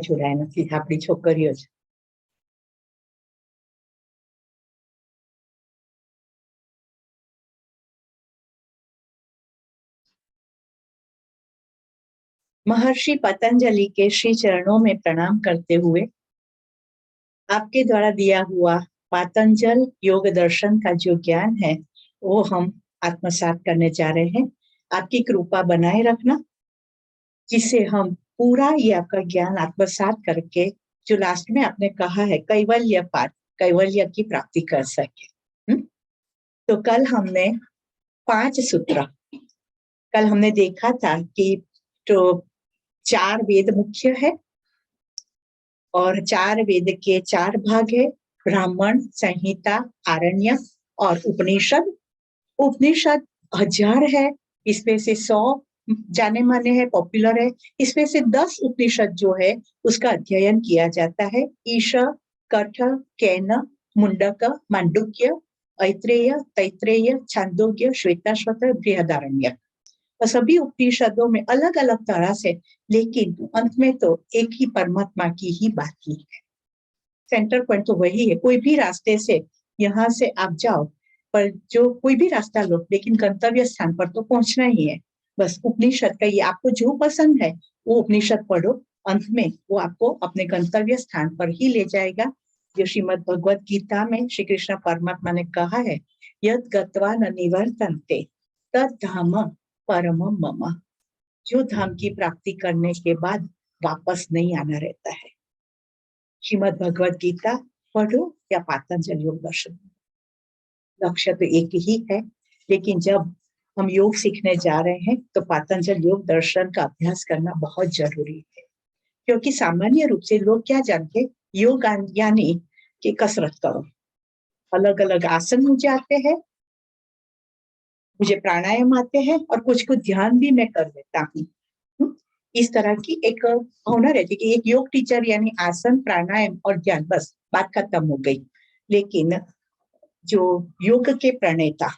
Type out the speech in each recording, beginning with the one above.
છોડાય નથી આપણી છોકરીઓ જ. महर्षि पतंजलि के श्री चरणों में प्रणाम करते हुए आपके द्वारा दिया हुआ पातंजल योग दर्शन का जो ज्ञान है वो हम आत्मसात करने जा रहे हैं. आपकी कृपा बनाए रखना जिससे हम पूरा ये आपका ज्ञान आत्मसात करके जो लास्ट में आपने कहा है कैवल्य पाठ, कैवल्य की प्राप्ति कर सके. तो कल हमने 5 सूत्र, कल हमने देखा था कि तो 4 वेद मुख्य है और 4 वेद के 4 भाग है, ब्राह्मण, संहिता, आरण्य और उपनिषद. उपनिषद 1000 है, इसमें से 100 जाने माने हैं, पॉपुलर है. इसमें से 10 उपनिषद जो है उसका अध्ययन किया जाता है. ईश, कठ, कैन, मुंडक, मांडुक्य, ऐत्रेय, तैत्रेय, छांदोग्य, श्वेताश्वतर, बृहदारण्यक. और सभी उपनिषदों में अलग अलग तरह से, लेकिन अंत में तो एक ही परमात्मा की ही बात की है. सेंटर पॉइंट तो वही है. कोई भी रास्ते से यहाँ से आप जाओ, पर जो कोई भी रास्ता लो, लेकिन गंतव्य स्थान पर तो पहुंचना ही है. बस उपनिषद का ये आपको जो पसंद है वो उपनिषद पढ़ो, अंत में वो आपको अपने गंतव्य स्थान पर ही ले जाएगा. जो श्रीमद् भगवत गीता में श्री कृष्ण परमात्मा ने कहा है, यद गत्वा न निवर्तन्ते तद धाम परमम मम. जो धाम की प्राप्ति करने के बाद वापस नहीं आना रहता है. श्रीमद् भगवत गीता पढ़ो या पातंजल योग दर्शन. लक्ष्य तो एक ही है, लेकिन जब हम योग सीखने जा रहे हैं तो पातंजल योग दर्शन का अभ्यास करना बहुत जरूरी है. क्योंकि सामान्य रूप से लोग क्या जानते, योग यानी कि कसरत करो, अलग अलग आसन मुझे आते हैं, मुझे प्राणायाम आते हैं और कुछ ध्यान भी मैं कर लेता हूँ. इस तरह की एक भावना रहती कि एक योग टीचर यानी आसन, प्राणायाम और ध्यान, बस बात खत्म हो गई. लेकिन जो योग के प्रणेता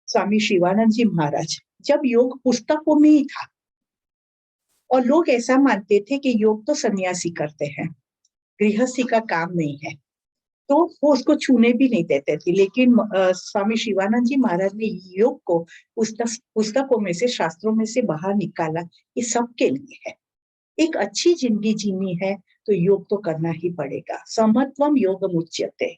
स्वामी शिवानंद जी महाराज, जब योग पुस्तकों में ही था और लोग ऐसा मानते थे कि योग तो सन्यासी करते हैं, गृहस्थी का काम नहीं है, तो वो उसको छूने भी नहीं देते थे. लेकिन स्वामी शिवानंद जी महाराज ने योग को पुस्तकों में से, शास्त्रों में से बाहर निकाला. ये सबके लिए है. एक अच्छी जिंदगी जीनी है तो योग तो करना ही पड़ेगा. समत्वम योग मुच्यते.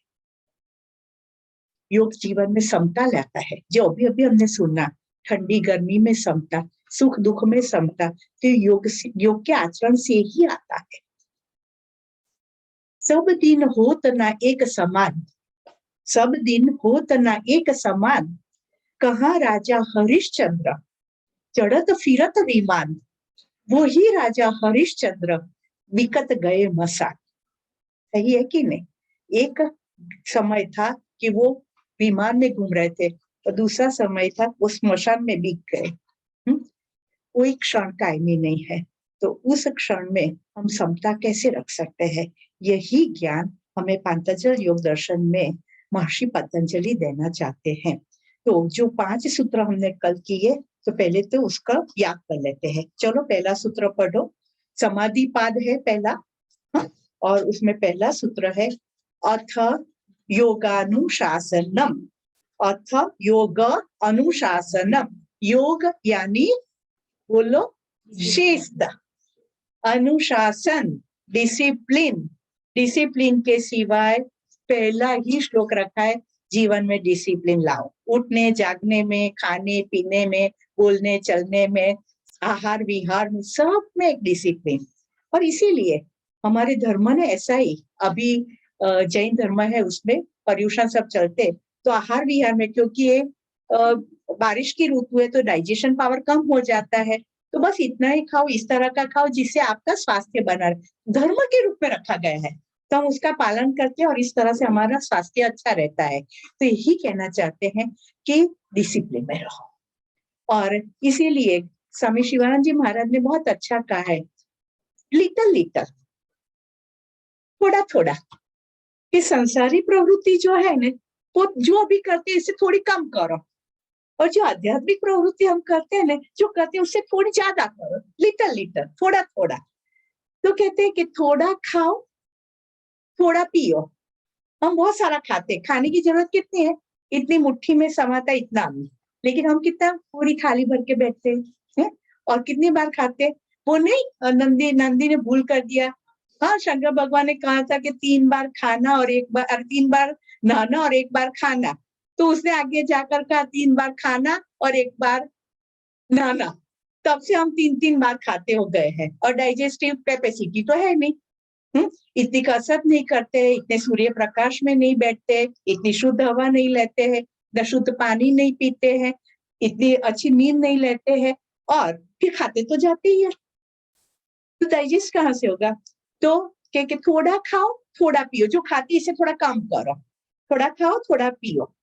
योग जीवन में समता लाता है. जो अभी अभी हमने सुना, ठंडी गर्मी में समता, सुख दुख में समता, तो योग के आचरण से ही आता है. सब दिन होत ना एक समान, सब दिन होत ना एक समान, कहाँ राजा हरिश्चंद्र चढ़त फिरत विमान. वो ही राजा हरिश्चंद्र विकत गए मसान. सही है कि नहीं? एक समय था कि वो विमान में घूम रहे थे और दूसरा समय था वो स्मशान में बिक गए. कोई क्षण कायमी नहीं है, तो उस क्षण में हम समता कैसे रख सकते हैं, यही ज्ञान हमें पातंजल योग दर्शन में महर्षि पतंजलि देना चाहते हैं. तो जो 5 सूत्र हमने कल किए, तो पहले तो उसका याद कर लेते हैं. चलो पहला सूत्र पढ़ो. समाधि पाद है पहला, और उसमें पहला सूत्र है अथ योगानुशासनम. अथ योग अनुशासनम. योग यानी बोलो शिस्त, अनुशासन डिसिप्लिन. डिसिप्लिन के सिवाय पहला ही श्लोक रखा है, जीवन में डिसिप्लिन लाओ. उठने जागने में, खाने पीने में, बोलने चलने में, आहार विहार में, सब में एक डिसिप्लिन. और इसीलिए हमारे धर्म ने ऐसा ही, अभी जैन धर्म है उसमें पर्युषण सब चलते, तो आहार विहार में, क्योंकि ये बारिश की ऋतु है तो डाइजेशन पावर कम हो जाता है, तो बस इतना ही खाओ, इस तरह का खाओ जिससे आपका स्वास्थ्य बना रहे. धर्म के रूप में रखा गया है तो हम उसका पालन करते हैं और इस तरह से हमारा स्वास्थ्य अच्छा रहता है. तो यही कहना चाहते हैं कि डिसिप्लिन में रहो. और इसीलिए स्वामी शिवानंद जी महाराज ने बहुत अच्छा कहा है, लिटल लिटल, थोड़ा थोड़ा. कि संसारी प्रवृत्ति जो है ना, वो जो अभी करते हैं इससे थोड़ी कम करो, और जो आध्यात्मिक प्रवृत्ति हम करते हैं ना, जो करते हैं उससे थोड़ी ज्यादा करो. लिटल लिटल, थोड़ा थोड़ा. तो कहते हैं कि थोड़ा खाओ थोड़ा पियो। हम बहुत सारा खाते, खाने की जरूरत कितनी है, इतनी मुट्ठी में समाता इतना नहीं, लेकिन हम कितना पूरी थाली भर के बैठते हैं और कितनी बार खाते। वो नहीं नंदी नंदी ने भूल कर दिया। हाँ, शंकर भगवान ने कहा था कि 3 बार खाना और 3 बार नहाना और 1 बार खाना, तो उसने आगे जाकर कहा 3 बार खाना और 1 बार नहाना। तब से हम 3-3 बार खाते हो गए हैं और डाइजेस्टिव कैपेसिटी तो है नहीं। इतनी कसरत नहीं करते, इतने सूर्य प्रकाश में नहीं बैठते, इतनी शुद्ध हवा नहीं लेते हैं, न शुद्ध पानी नहीं पीते हैं, इतनी अच्छी नींद नहीं लेते हैं, और फिर खाते तो जाते ही है, तो डाइजेस्ट कहाँ से होगा। तो क्या थोड़ा खाओ थोड़ा पियो, जो खाती इसे थोड़ा कम करो, थोड़ा खाओ थोड़ा पियो,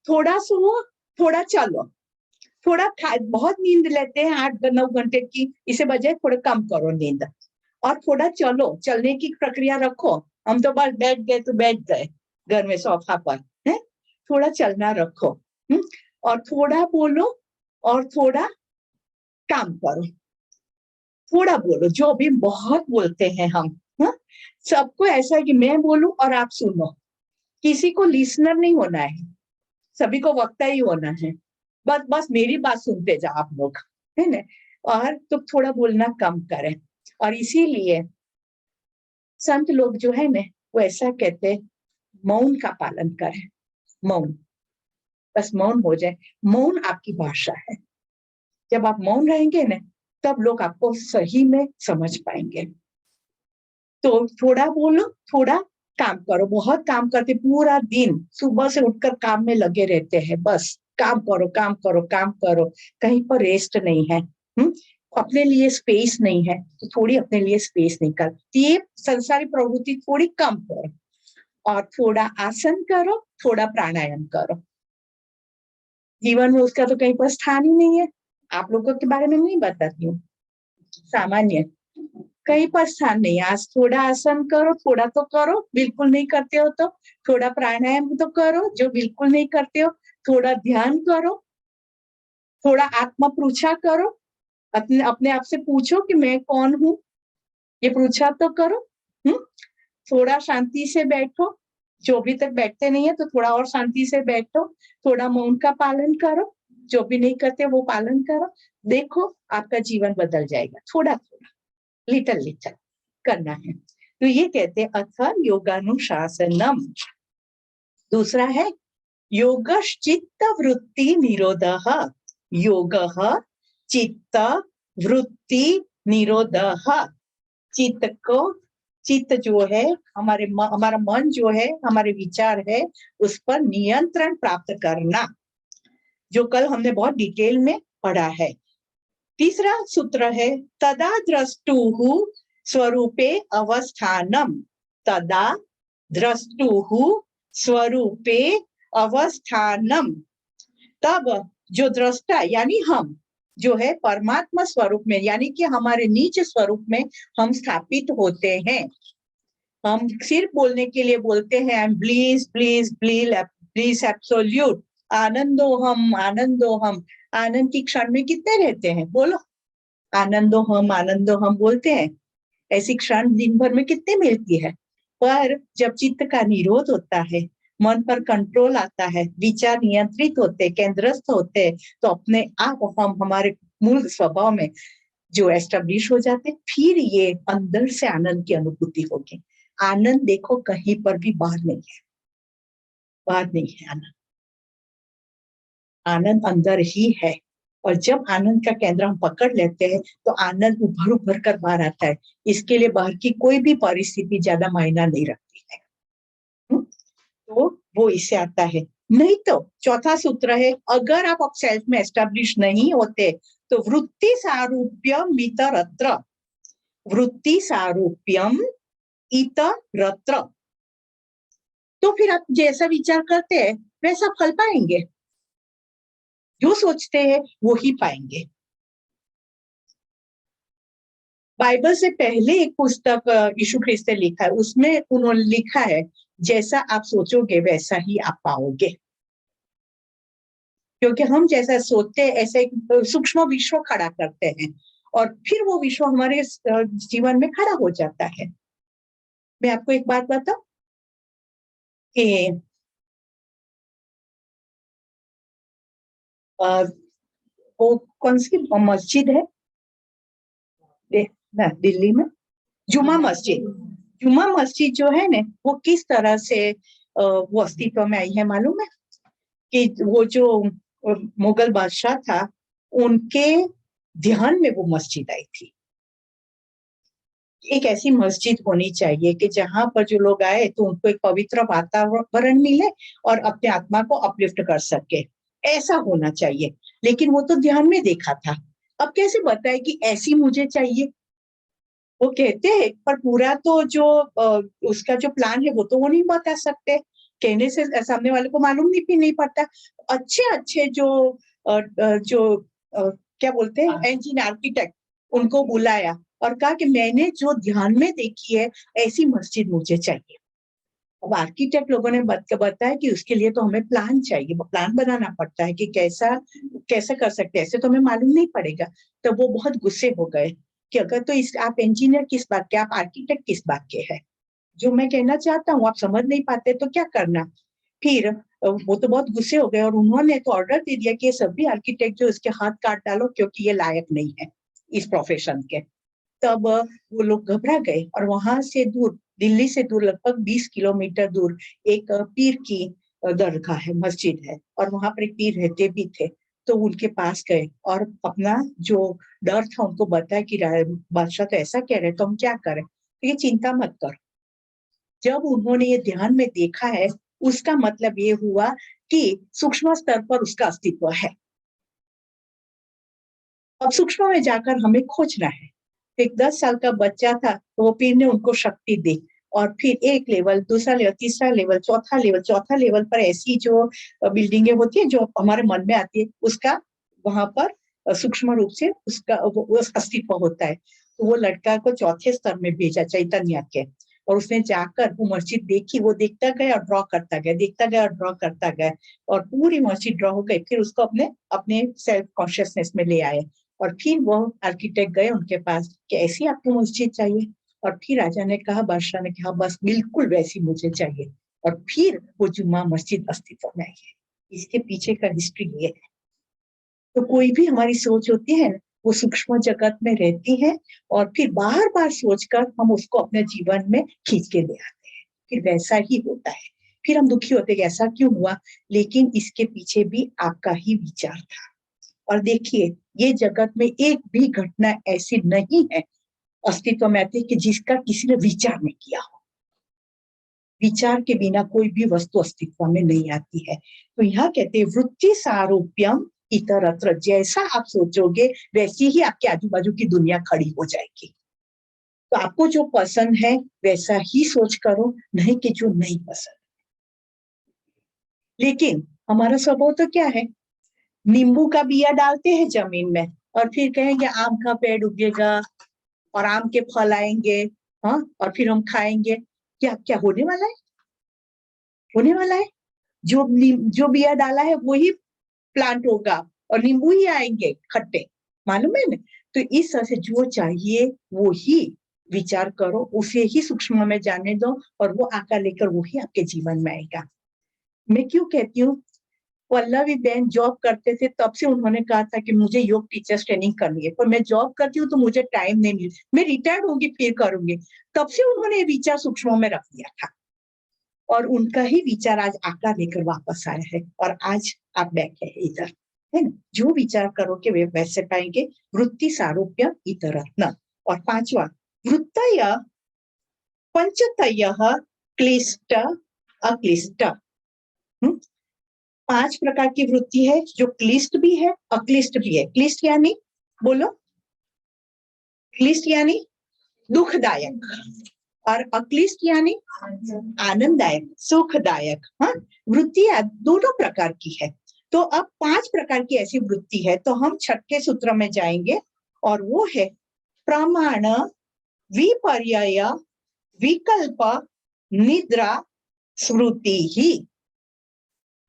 थोड़ा सोओ थोड़ा चलो, थोड़ा बहुत नींद लेते हैं 8-9 घंटे की, इसे बजाय थोड़ा कम करो नींद, और थोड़ा चलो, चलने की प्रक्रिया रखो। हम तो बस बैठ गए तो बैठ गए घर में सोफा पर, है, थोड़ा चलना रखो। और थोड़ा बोलो और थोड़ा काम करो, थोड़ा बोलो, जो भी बहुत बोलते हैं हम। सबको ऐसा है कि मैं बोलूं और आप सुनो, किसी को लिसनर नहीं होना है, सभी को वक्ता ही होना है। बस बस मेरी बात सुनते जाओ आप लोग, है ना। और तो थोड़ा बोलना कम करें, और इसीलिए संत लोग जो है ना वो ऐसा कहते हैं, मौन का पालन करें, मौन, बस मौन हो जाए। मौन आपकी भाषा है, जब आप मौन रहेंगे ना तब लोग आपको सही में समझ पाएंगे। तो थोड़ा बोलो थोड़ा काम करो, बहुत काम करते, पूरा दिन सुबह से उठकर काम में लगे रहते हैं, बस काम करो काम करो काम करो, कहीं पर रेस्ट नहीं है। अपने लिए स्पेस नहीं है, तो थोड़ी अपने लिए स्पेस निकाल, ये संसारी प्रवृत्ति थोड़ी कम करो, और थोड़ा आसन करो थोड़ा प्राणायाम करो। जीवन में उसका तो कहीं पर स्थान ही नहीं है, आप लोगों के बारे में नहीं बताती हूँ, सामान्य कहीं पर स्थान नहीं। आज थोड़ा आसन करो, थोड़ा तो करो, बिल्कुल नहीं करते हो तो थोड़ा प्राणायाम तो करो, जो बिल्कुल नहीं करते हो थोड़ा ध्यान करो, थोड़ा आत्मा पूछा करो, अपने अपने आप से पूछो कि मैं कौन हूँ, ये पूछा तो करो। थोड़ा शांति से बैठो, जो भी तक बैठते नहीं है तो थोड़ा और शांति से बैठो, थोड़ा मौन का पालन करो, जो भी नहीं करते वो पालन करो, देखो आपका जीवन बदल जाएगा। थोड़ा थोड़ा लिटल लिटल करना है। तो ये कहते हैं अथ योगानुशासनम। दूसरा है योगश्चित्त वृत्ति निरोधः, योगः चित्त वृत्ति निरोधः। चित्त को, चित्त जो है हमारा मन जो है, हमारे विचार है, उस पर नियंत्रण प्राप्त करना, जो कल हमने बहुत डिटेल में पढ़ा है। तीसरा सूत्र है तदा द्रष्टुः स्वरूपे अवस्थानम, तदा द्रष्टुः स्वरूपे अवस्थानम। तब जो दृष्टा यानी हम जो है परमात्मा स्वरूप में, यानी कि हमारे निज स्वरूप में हम स्थापित होते हैं। हम सिर्फ बोलने के लिए बोलते हैं I am bliss bliss bliss absolute, आनंदोहम आनंदोहम। आनंद की क्षण में कितने रहते हैं, बोलो, आनंदोहम बोलते हैं, ऐसी क्षण दिन भर में कितने मिलती है। पर जब चित्त का निरोध होता है, मन पर कंट्रोल आता है, विचार नियंत्रित होते, केंद्रस्थ होते, तो अपने आप हम हमारे मूल स्वभाव में जो एस्टेब्लिश हो जाते, फिर ये अंदर से आनंद की अनुभूति होगी। आनंद देखो कहीं पर भी बाहर नहीं है, बाहर नहीं है आनंद, आनंद अंदर ही है। और जब आनंद का केंद्र हम पकड़ लेते हैं तो आनंद उभर उभर कर बाहर आता है। इसके लिए बाहर की कोई भी परिस्थिति ज्यादा मायना नहीं रखती है। तो वो इससे आता है। नहीं तो चौथा सूत्र है, अगर आप सेल्फ में एस्टेब्लिश नहीं होते तो वृत्ति सारूप्यम इतरत्र, वृत्ति सारूप्यम इतरत्र, तो फिर आप जैसा विचार करते हैं वैसा फल पाएंगे, जो सोचते हैं वो ही पाएंगे। बाइबल से पहले एक पुस्तक यीशु ख्रिस्त ने लिखा है, उसमें उन्होंने लिखा है जैसा आप सोचोगे वैसा ही आप पाओगे। क्योंकि हम जैसा सोचते हैं ऐसे एक सूक्ष्म विश्व खड़ा करते हैं, और फिर वो विश्व हमारे जीवन में खड़ा हो जाता है। मैं आपको एक बात बताऊं कि वो कौन सी मस्जिद है ना दिल्ली में, जुमा मस्जिद। जुमा मस्जिद जो है ना, वो किस तरह से वो अस्तित्व में आई है मालूम है? कि वो जो मुगल बादशाह था, उनके ध्यान में वो मस्जिद आई थी। एक ऐसी मस्जिद होनी चाहिए कि जहां पर जो लोग आए तो उनको एक पवित्र वातावरण मिले और अपने आत्मा को अपलिफ्ट कर सके, ऐसा होना चाहिए। लेकिन वो तो ध्यान में देखा था, अब कैसे बताए कि ऐसी मुझे चाहिए? वो कहते हैं पर पूरा तो जो उसका जो प्लान है वो तो वो नहीं बता सकते, कहने से सामने वाले को मालूम नहीं पड़ता। अच्छे अच्छे जो क्या बोलते हैं इंजीनियर आर्किटेक्ट, उनको बुलाया और कहा कि मैंने जो ध्यान में देखी है ऐसी मस्जिद मुझे चाहिए। अब आर्किटेक्ट लोगों ने बताया कि उसके लिए तो हमें प्लान चाहिए, प्लान बनाना पड़ता है कि कैसा कर सकते हैं, ऐसे तो हमें मालूम नहीं पड़ेगा। तो वो बहुत गुस्से हो गए कि अगर तो आप इंजीनियर किस बात के, आप आर्किटेक्ट किस बात के हैं? जो मैं कहना चाहता हूँ आप समझ नहीं पाते तो क्या करना। फिर वो तो बहुत गुस्से हो गए और उन्होंने तो ऑर्डर दे दिया कि ये सभी आर्किटेक्ट जो इसके हाथ काट डालो, क्योंकि ये लायक नहीं है इस प्रोफेशन के। तब वो लोग घबरा गए और वहां से दूर, दिल्ली से दूर लगभग 20 किलोमीटर दूर एक पीर की दरगाह है, मस्जिद है, और वहां पर एक पीर रहते भी थे। तो उनके पास गए और अपना जो डर था उनको बताया कि बादशाह तो ऐसा कह रहे, तो हम क्या करें? तो ये चिंता मत कर। जब उन्होंने ये ध्यान में देखा है, उसका मतलब ये हुआ कि सूक्ष्म स्तर पर उसका अस्तित्व है। अब सूक्ष्म में जाकर हमें खोजना है। एक 10 साल का बच्चा था तो वो पीर ने उनको शक्ति दी, और फिर एक लेवल, दूसरा लेवल, तीसरा लेवल, चौथा लेवल पर ऐसी जो बिल्डिंगें होती है जो हमारे मन में आती है, उसका वहां पर सूक्ष्म रूप से उसका वो अस्तित्व होता है। तो वो लड़का को चौथे स्तर में भेजा चैतन्य के, और उसने जाकर वो मस्जिद देखी, वो देखता गया और ड्रॉ करता गया, देखता गया और ड्रॉ करता गया, और पूरी मस्जिद ड्रॉ हो गई। फिर उसको अपने अपने सेल्फ कॉन्शियसनेस में ले आए, और फिर वो आर्किटेक्ट गए उनके पास कि ऐसी आपको मस्जिद चाहिए? और फिर राजा ने कहा, बादशाह ने कहा, बस बिल्कुल वैसी मुझे चाहिए। और फिर वो जुम्मा मस्जिद अस्तित्व में आई है। इसके पीछे का हिस्ट्री ये है। तो कोई भी हमारी सोच होती है, वो सूक्ष्म जगत में रहती है, और फिर बार बार सोचकर हम उसको अपने जीवन में खींच के ले आते हैं, फिर वैसा ही होता है। फिर हम दुखी होते हैं, ऐसा क्यों हुआ? लेकिन इसके पीछे भी आपका ही विचार था। और देखिए, ये जगत में एक भी घटना ऐसी नहीं है अस्तित्व में आती कि जिसका किसी ने विचार नहीं किया हो। विचार के बिना कोई भी वस्तु अस्तित्व में नहीं आती है। तो यहाँ कहते हैं वृत्ति सारूप्यम इतरत्र, जैसा आप सोचोगे वैसी ही आपके आजू बाजू की दुनिया खड़ी हो जाएगी। तो आपको जो पसंद है वैसा ही सोच करो, नहीं कि जो नहीं पसंद। लेकिन हमारा स्वभाव तो क्या है, नींबू का बिया डालते हैं जमीन में और फिर कहेंगे आम का पेड़ उगेगा और आम के फल आएंगे, हाँ, और फिर हम खाएंगे। क्या क्या होने वाला है? होने वाला है जो बिया डाला है वही प्लांट होगा और नींबू ही आएंगे खट्टे, मालूम है ना? तो इस तरह से जो चाहिए वो ही विचार करो, उसे ही सूक्ष्म में जाने दो, और वो आकार लेकर वो ही आपके जीवन में आएगा। मैं क्यों कहती हूँ, पल्लवी बहन जॉब करते थे तब से उन्होंने कहा था कि मुझे योग टीचर्स ट्रेनिंग करनी है, पर मैं जॉब करती हूँ तो मुझे टाइम नहीं मिल, मैं रिटायर्ड होंगी फिर करूंगी। तब से उन्होंने विचार सूक्ष्म में रख दिया था, और उनका ही विचार आज आकार लेकर वापस आया है, और आज आप बैठे हैं इधर, है ना? जो विचार करोगे वे वैसे पाएंगे। वृत्ति सारूप्य इतर न। और पांचवा, वृत्तय पंचतय क्लिष्ट अक्लिष्ट। 5 प्रकार की वृत्ति है जो क्लिष्ट भी है अक्लिष्ट भी है। क्लिष्ट यानी, बोलो, क्लिष्ट यानी दुखदायक, और अक्लिष्ट यानी आनंददायक, सुखदायक। हाँ, वृत्तियां दोनों प्रकार की है। तो अब 5 प्रकार की ऐसी वृत्ति है, तो हम छठे सूत्र में जाएंगे, और वो है प्रमाण, विपर्यय, विकल्प, निद्रा, स्मृति ही।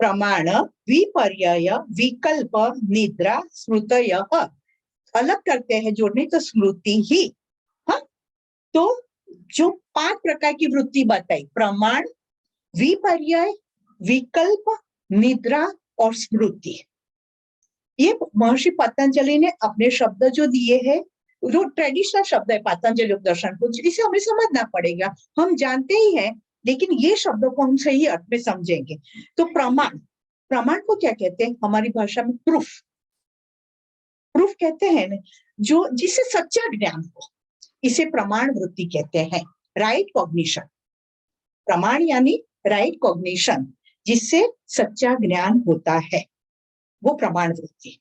प्रमाण, विपर्यय, विकल्प, निद्रा, स्मृतय। अलग करते हैं जो, नहीं तो स्मृति ही। हाँ, तो जो 5 प्रकार की वृत्ति बताई, प्रमाण, विपर्यय, विकल्प, निद्रा और स्मृति, ये महर्षि पतंजलि ने अपने शब्द जो दिए हैं, जो ट्रेडिशनल शब्द है पतंजलि उपदर्शन को, इसे हमें समझना पड़ेगा। हम जानते ही हैं, लेकिन ये शब्दों को हम सही अर्थ में समझेंगे। तो प्रमाण, प्रमाण को क्या कहते हैं हमारी भाषा में? प्रूफ। प्रूफ कहते हैं ना, जो जिससे सच्चा ज्ञान हो, इसे प्रमाण वृत्ति कहते हैं। राइट कॉग्निशन, प्रमाण यानी राइट कॉग्निशन, जिससे सच्चा ज्ञान होता है, वो प्रमाण वृत्ति।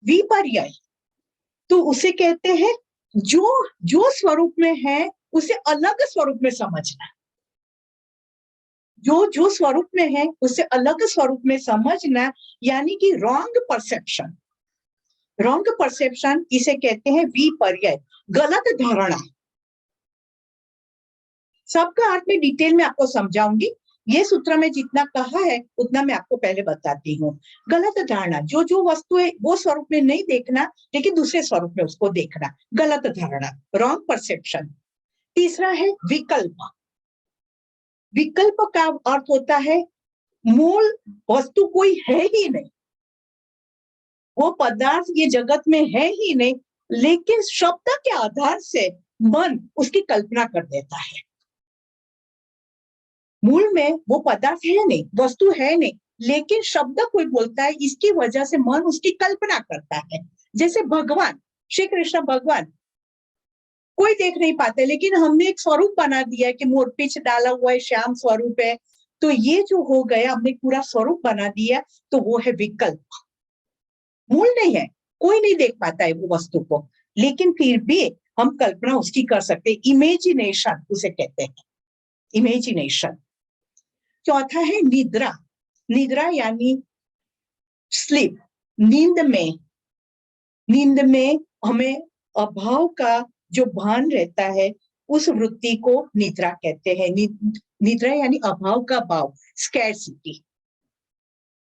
विपर्यय, तो उसे कहते हैं जो जो स्वरूप में है उसे अलग स्वरूप में समझना, जो जो स्वरूप में है उसे अलग स्वरूप में समझना, यानी कि रॉन्ग परसेप्शन। रॉन्ग परसेप्शन इसे कहते हैं विपर्यय, गलत धारणा। सबका अर्थ में डिटेल में आपको समझाऊंगी, ये सूत्र में जितना कहा है उतना मैं आपको पहले बताती हूँ। गलत धारणा, जो जो वस्तु है वो स्वरूप में नहीं देखना, लेकिन दूसरे स्वरूप में उसको देखना, गलत धारणा, रॉन्ग परसेप्शन। तीसरा है विकल्प। विकल्प का अर्थ होता है मूल वस्तु कोई है ही नहीं, वो पदार्थ ये जगत में है ही नहीं, लेकिन शब्द के आधार से मन उसकी कल्पना कर देता है। मूल में वो पदार्थ है नहीं, वस्तु है नहीं, लेकिन शब्द कोई बोलता है, इसकी वजह से मन उसकी कल्पना करता है। जैसे भगवान, श्री कृष्ण भगवान कोई देख नहीं पाते, लेकिन हमने एक स्वरूप बना दिया है कि मोरपींछ डाला हुआ है, श्याम स्वरूप है, तो ये जो हो गया, हमने पूरा स्वरूप बना दिया, तो वो है विकल्प। मूल नहीं है, कोई नहीं देख पाता है वो वस्तु को, लेकिन फिर भी हम कल्पना उसकी कर सकते, इमेजिनेशन उसे कहते हैं, इमेजिनेशन। चौथा है निद्रा। निद्रा यानी स्लीप, नींद में हमें अभाव का जो भान रहता है, उस वृत्ति को निद्रा कहते हैं। निद्रा यानी अभाव का भाव, स्कैरसिटी,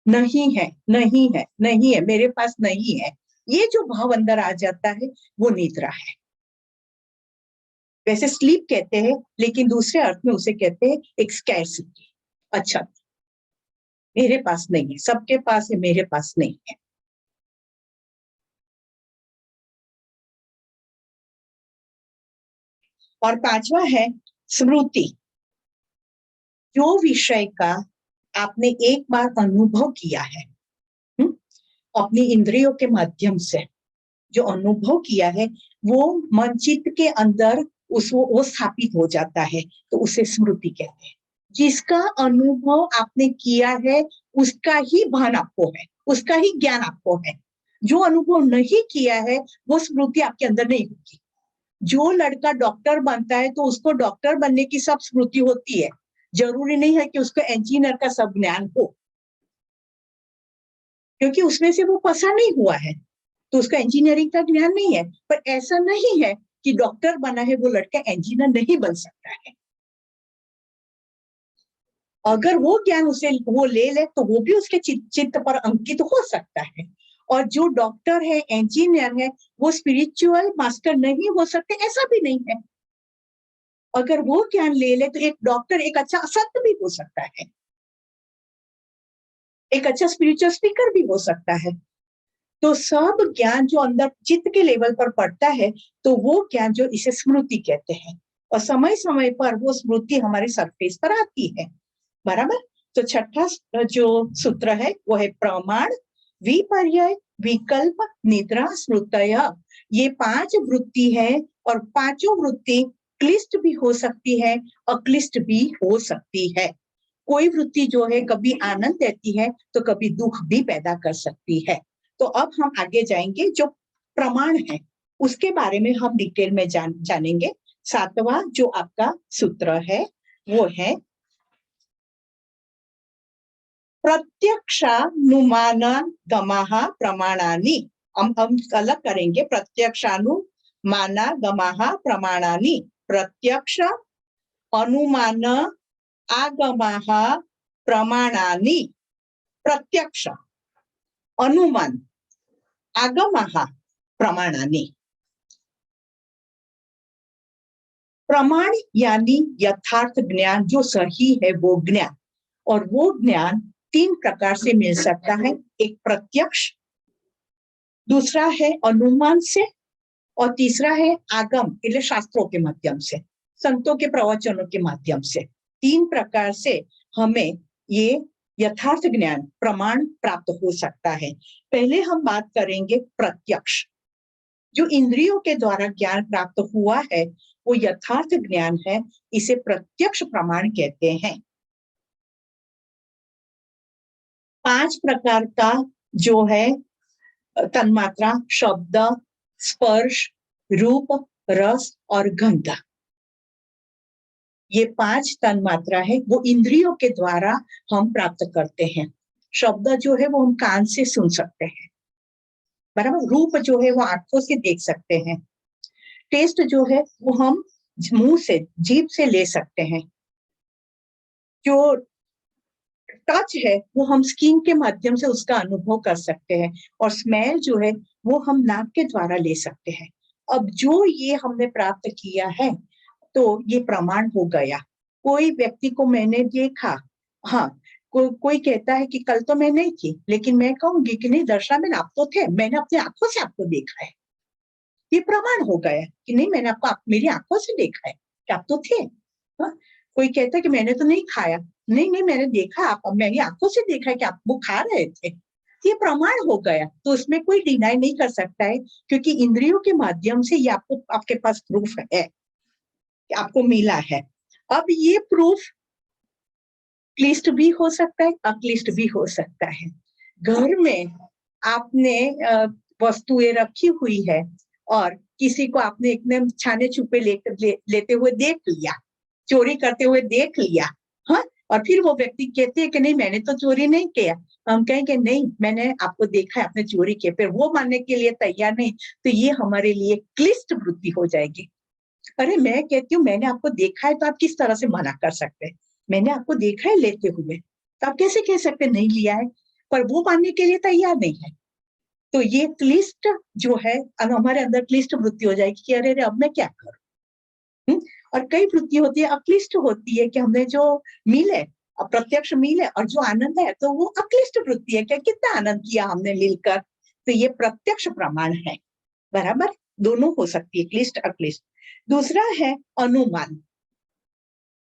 नहीं है, नहीं है, नहीं है, मेरे पास नहीं है, ये जो भाव अंदर आ जाता है वो निद्रा है। वैसे स्लीप कहते हैं, लेकिन दूसरे अर्थ में उसे कहते हैं एक स्कैरसिटी। अच्छा, मेरे पास नहीं है, सबके पास है, मेरे पास नहीं है। और पांचवा है स्मृति। जो विषय का आपने एक बार अनुभव किया है, अपनी इंद्रियों के माध्यम से जो अनुभव किया है, वो मन चित्त के अंदर वो स्थापित हो जाता है, तो उसे स्मृति कहते हैं। जिसका अनुभव आपने किया है उसका ही भान आपको है, उसका ही ज्ञान आपको है। जो अनुभव नहीं किया है वो स्मृति आपके अंदर नहीं होगी। जो लड़का डॉक्टर बनता है तो उसको डॉक्टर बनने की सब स्मृति होती है, जरूरी नहीं है कि उसको इंजीनियर का सब ज्ञान हो, क्योंकि उसमें से वो पसार नहीं हुआ है, तो उसका इंजीनियरिंग का ज्ञान नहीं है। पर ऐसा नहीं है कि डॉक्टर बना है वो लड़का इंजीनियर नहीं बन सकता है। अगर वो ज्ञान उसे वो ले ले तो वो भी उसके चित्त पर अंकित हो सकता है। और जो डॉक्टर है, इंजीनियर है, वो स्पिरिचुअल मास्टर नहीं हो सकते, ऐसा भी नहीं है। अगर वो ज्ञान ले ले तो एक डॉक्टर एक अच्छा संत भी हो सकता है, एक अच्छा स्पिरिचुअल स्पीकर भी हो सकता है। तो सब ज्ञान जो अंदर चित्त के लेवल पर पड़ता है, तो वो ज्ञान जो इसे स्मृति कहते हैं, और समय समय पर वो स्मृति हमारे सरफेस पर आती है। बराबर। तो छठा जो सूत्र है वो है प्रमाण, विपर्यय, विकल्प, निद्रा, स्मृतय। ये 5 वृत्ति है, और पांचों वृत्ति क्लिष्ट भी हो सकती है, अक्लिष्ट भी हो सकती है। कोई वृत्ति जो है कभी आनंद देती है तो कभी दुख भी पैदा कर सकती है। तो अब हम आगे जाएंगे, जो प्रमाण है उसके बारे में हम डिटेल में जानेंगे। 7वां जो आपका सूत्र है वो है प्रत्यक्षानुमानगमः प्रमाणानि। हम अलग करेंगे, प्रत्यक्षानुमानगमः प्रमाणानि। प्रत्यक्ष अनुमान आगमः प्रमाणानि। प्रत्यक्ष अनुमान, आगमः प्रमाणानि। प्रमाण यानी यथार्थ ज्ञान, जो सही है वो ज्ञान, और वो ज्ञान 3 प्रकार से मिल सकता है। एक प्रत्यक्ष, दूसरा है अनुमान से, और तीसरा है आगम, એટલે शास्त्रों के माध्यम से, संतों के प्रवचनों के माध्यम से। 3 प्रकार से हमें ये यथार्थ ज्ञान प्रमाण प्राप्त हो सकता है। पहले हम बात करेंगे प्रत्यक्ष। जो इंद्रियों के द्वारा ज्ञान प्राप्त हुआ है वो यथार्थ ज्ञान है, इसे प्रत्यक्ष प्रमाण कहते हैं। 5 प्रकार का जो है तन्मात्रा, शब्द, स्पर्श, रूप, रस और गंध, ये 5 तन्मात्रा है, वो इंद्रियों के द्वारा हम प्राप्त करते हैं। शब्द जो है वो हम कान से सुन सकते हैं, बराबर। रूप जो है वो आंखों से देख सकते हैं। टेस्ट जो है वो हम मुंह से, जीभ से ले सकते हैं। जो टच है वो हम स्किन के माध्यम से उसका अनुभव कर सकते हैं, और स्मेल जो है वो हम नाक के द्वारा ले सकते हैं। अब जो ये हमने प्राप्त किया है तो ये प्रमाण हो गया। कोई व्यक्ति को मैंने देखा, हाँ, कोई कहता है कि कल तो मैं नहीं थी, लेकिन मैं कहूंगी कि नहीं दर्शना में आप तो थे, मैंने अपनी आंखों से आपको देखा है। ये प्रमाण हो गया कि नहीं, मैंने आपको मेरी आंखों से देखा है कि आप तो थे। हाँ? कोई कहता है कि मैंने तो नहीं खाया, नहीं नहीं मैंने देखा, आप मेरी आंखों से देखा है कि आप वो खा रहे थे। ये प्रमाण हो गया, तो उसमें कोई डिनाई नहीं कर सकता है, क्योंकि इंद्रियों के माध्यम से ये आपको, आपके पास प्रूफ है कि आपको मिला है। अब ये प्रूफ क्लिष्ट भी हो सकता है, अक्लिष्ट भी हो सकता है। घर में आपने वस्तुएं रखी हुई है और किसी को आपने एकदम छाने छुपे लेते हुए देख लिया, चोरी करते हुए देख लिया, हाँ, और फिर वो व्यक्ति कहते हैं कि नहीं मैंने तो चोरी नहीं किया, हम कहेंगे नहीं मैंने आपको देखा है आपने चोरी किया, फिर वो मानने के लिए तैयार नहीं, तो ये हमारे लिए क्लिष्ट वृत्ति हो जाएगी। अरे मैं कहती हूँ मैंने आपको देखा है, तो आप किस तरह से मना कर सकते हैं? मैंने आपको देखा है लेते हुए, तो आप कैसे कह सकते नहीं लिया है? पर वो मानने के लिए तैयार नहीं है। तो ये क्लिष्ट जो है, हमारे अंदर क्लिष्ट वृत्ति हो जाएगी कि अरे अब मैं क्या करूं। और कई वृत्ति होती है अक्लिष्ट होती है कि हमने जो मिले, अप्रत्यक्ष मिले, और जो आनंद है तो वो अक्लिष्ट वृत्ति है, क्या कितना आनंद किया हमने मिलकर। तो ये प्रत्यक्ष प्रमाण है, बराबर। दोनों हो सकती है, क्लिष्ट अक्लिष्ट। दूसरा है अनुमान।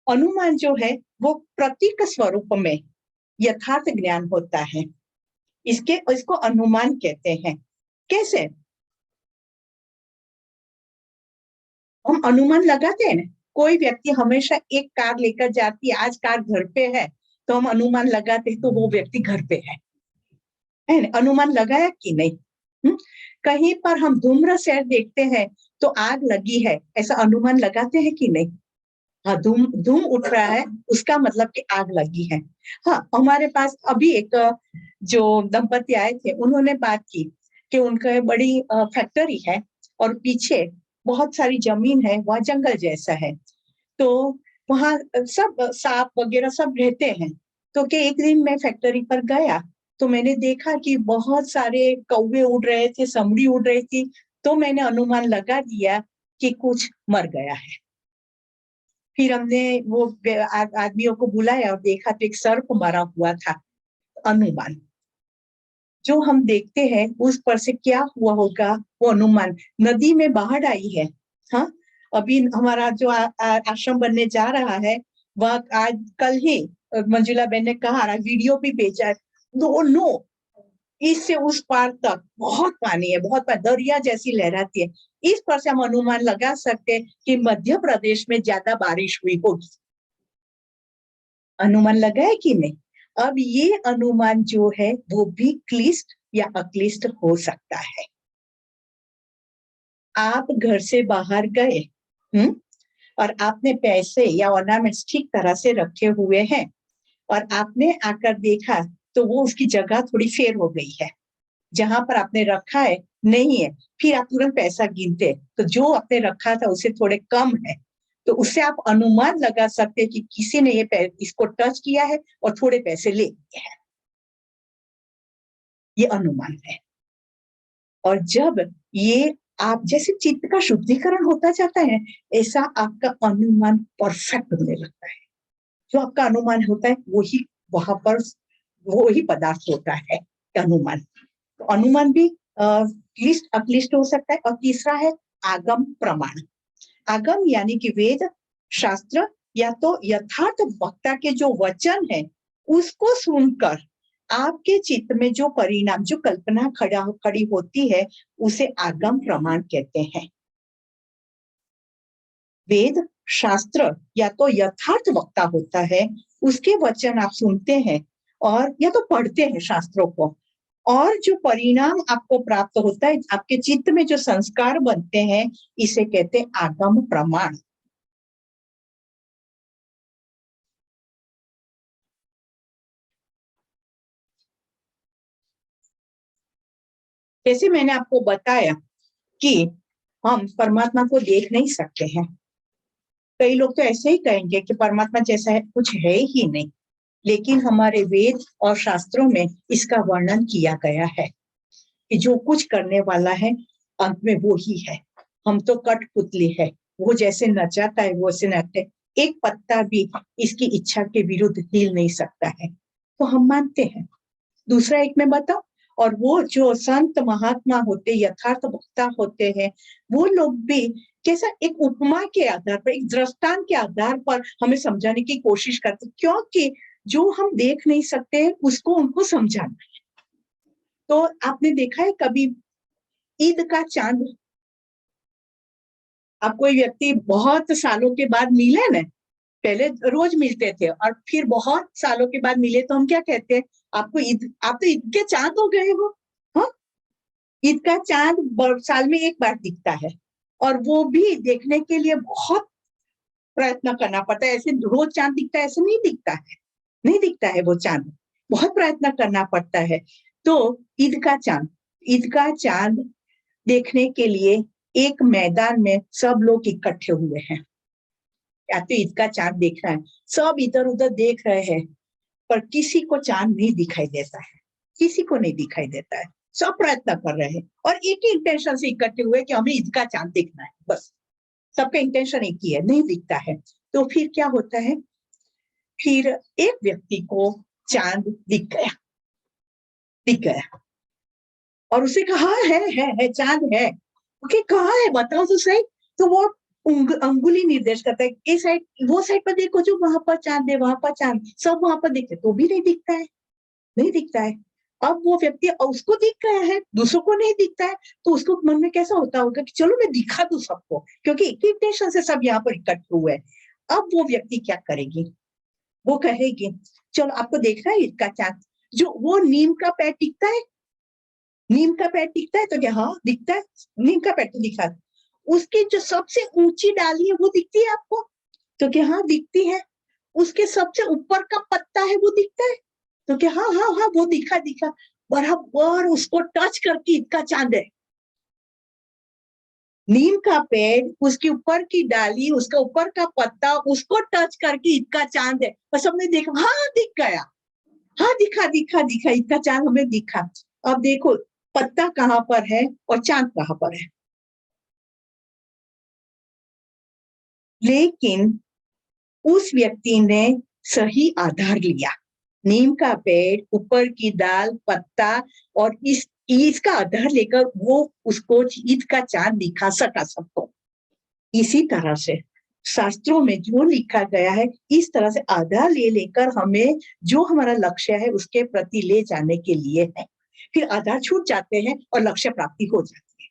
अनुमान जो है वो प्रतीक स्वरूप में यथार्थ ज्ञान होता है, इसको अनुमान कहते हैं। कैसे? हम अनुमान लगाते हैं ना, कोई व्यक्ति हमेशा एक कार लेकर जाती है, आज कार घर पे है, तो हम अनुमान लगाते हैं तो वो व्यक्ति घर पे है ना? अनुमान लगाया कि नहीं? कहीं पर हम धूम्र शहर देखते हैं तो आग लगी है, ऐसा अनुमान लगाते हैं कि नहीं? हाँ, धूम धूम उठ रहा है, उसका मतलब कि आग लगी है। हाँ, हमारे पास अभी एक जो दंपति आए थे, उन्होंने बात की कि उनका बड़ी फैक्ट्री है और पीछे बहुत सारी जमीन है, वहाँ जंगल जैसा है, तो वहाँ सब सांप वगैरह सब रहते हैं। तो कि एक दिन मैं फैक्ट्री पर गया तो मैंने देखा कि बहुत सारे कौवे उड़ रहे थे, समड़ी उड़ रही थी, तो मैंने अनुमान लगा दिया कि कुछ मर गया है। फिर हमने वो आदमियों को बुलाया और देखा तो एक सर्प मरा हुआ था। अनुमान जो हम देखते हैं उस पर से क्या हुआ होगा, वो अनुमान। नदी में बाढ़ आई है, हाँ, अभी हमारा जो आश्रम बनने जा रहा है, वह आज कल ही मंजुला बहन ने कहा, वीडियो भी भेजा है, दोनों इससे उस पार तक बहुत पानी है, बहुत पानी, दरिया जैसी लहराती है। इस पर से हम अनुमान लगा सकते हैं कि मध्य प्रदेश में ज्यादा बारिश हुई होगी। अनुमान लगाए कि नहीं? अब ये अनुमान जो है वो भी क्लिष्ट या अक्लिष्ट हो सकता है। आप घर से बाहर गए, और आपने पैसे या ऑर्नामेंट्स ठीक तरह से रखे हुए हैं, और आपने आकर देखा तो वो उसकी जगह थोड़ी फेर हो गई है, जहां पर आपने रखा है नहीं है, फिर आप तुरंत पैसा गिनते, तो जो आपने रखा था उससे थोड़े कम है, तो उससे आप अनुमान लगा सकते हैं कि किसी ने ये इसको टच किया है और थोड़े पैसे ले लिए हैं। ये अनुमान है। और जब ये आप जैसे चित्त का शुद्धिकरण होता जाता है, ऐसा आपका अनुमान परफेक्ट होने लगता है। जो आपका अनुमान होता है वही वहां पर वही पदार्थ होता है अनुमान। तो अनुमान भी क्लिष्ट अक्लिष्ट हो सकता है। और तीसरा है आगम प्रमाण। आगम यानी कि वेद शास्त्र या तो यथार्थ वक्ता के जो वचन है उसको सुनकर आपके चित्त में जो परिणाम, जो कल्पना खड़ी होती है, उसे आगम प्रमाण कहते हैं। वेद शास्त्र या तो यथार्थ वक्ता होता है, उसके वचन आप सुनते हैं और या तो पढ़ते हैं शास्त्रों को, और जो परिणाम आपको प्राप्त होता है, आपके चित्त में जो संस्कार बनते हैं, इसे कहते हैं आगम प्रमाण। जैसे मैंने आपको बताया कि हम परमात्मा को देख नहीं सकते हैं। कई लोग तो ऐसे ही कहेंगे कि परमात्मा जैसा है कुछ है ही नहीं, लेकिन हमारे वेद और शास्त्रों में इसका वर्णन किया गया है कि जो कुछ करने वाला है अंत में वो ही है। हम तो कठपुतली है, वो जैसे नचाता है वो से नचते, एक पत्ता भी इसकी इच्छा के विरुद्ध हिल नहीं सकता है, तो हम मानते हैं। दूसरा एक मैं बताऊं, और वो जो संत महात्मा होते, यथार्थ वक्ता होते हैं, वो लोग भी कैसा एक उपमा के आधार पर, एक दृष्टांत के आधार पर हमें समझाने की कोशिश करते, क्योंकि जो हम देख नहीं सकते उसको उनको समझाना है। तो आपने देखा है कभी ईद का चांद, अब कोई व्यक्ति बहुत सालों के बाद मिले ना, पहले रोज मिलते थे और फिर बहुत सालों के बाद मिले तो हम क्या कहते हैं, आपको ईद, आप तो ईद के चांद हो गए हो। हाँ, ईद का चांद साल में एक बार दिखता है, और वो भी देखने के लिए बहुत प्रयत्न करना पड़ता है। ऐसे रोज चांद दिखता है ऐसे नहीं दिखता है, नहीं दिखता है वो चांद, बहुत प्रयत्न करना पड़ता है। तो ईद का चांद, ईद का चांद देखने के लिए एक मैदान में सब लोग इकट्ठे हुए हैं, या तो ईद का चांद देखना है, सब इधर उधर देख रहे हैं, पर किसी को चांद नहीं दिखाई देता है, किसी को नहीं दिखाई देता है। सब प्रयत्न कर रहे हैं और एक ही इंटेंशन से इकट्ठे हुए कि हमें ईद का चांद देखना है, बस सबका इंटेंशन एक ही है, नहीं दिखता है। तो फिर क्या होता है, फिर एक व्यक्ति को चांद दिख गया, दिख गया, और उसे कहा है चांद है, ओके कहाँ है बताओ तो सही। तो वो अंगुली निर्देश करता है, ये साइड वो साइड पर देखो, जो वहां पर चांद है, वहां पर चांद, सब वहां पर दिखते, तो भी नहीं दिखता है, नहीं दिखता है। अब वो व्यक्ति, उसको दिख गया है, दूसरों को नहीं दिखता है, तो उसको मन में कैसा होता होगा कि चलो मैं दिखा दूं सबको, क्योंकि एक ही इंटेंशन से सब यहाँ पर इकट्ठे हुए हैं। अब वो व्यक्ति क्या करेगी, वो कहेगी चलो आपको देखना है इसका चांद, जो वो नीम का पेड़ टिकता है, नीम का पेड़ दिखता है, तो क्या हाँ दिखता है, नीम का पेड़ तो दिखा, उसकी जो सबसे ऊंची डाली है वो दिखती है आपको, तो क्या हाँ दिखती है। उसके सबसे ऊपर का पत्ता है वो दिखता है, तो क्या हाँ हाँ हाँ वो दिखा दिखा, बराबर उसको टच करके इसका चांद है। नीम का पेड़, उसके ऊपर की डाली, उसका ऊपर का पत्ता, उसको टच करके इसका चांद है, और सबने देखा हाँ दिख गया, हाँ दिखा दिखा दिखा, इसका चांद हमें दिखा। अब देखो पत्ता कहाँ पर है और चांद कहाँ पर है। लेकिन उस व्यक्ति ने सही आधार लिया, नीम का पेड़, ऊपर की दाल, पत्ता, और इस इसका आधार लेकर वो उसको ईद का चांद दिखा सका सबको। इसी तरह से शास्त्रों में जो लिखा गया है, इस तरह से आधार ले लेकर हमें जो हमारा लक्ष्य है उसके प्रति ले जाने के लिए है। फिर आधार छूट जाते हैं और लक्ष्य प्राप्ति हो जाती है।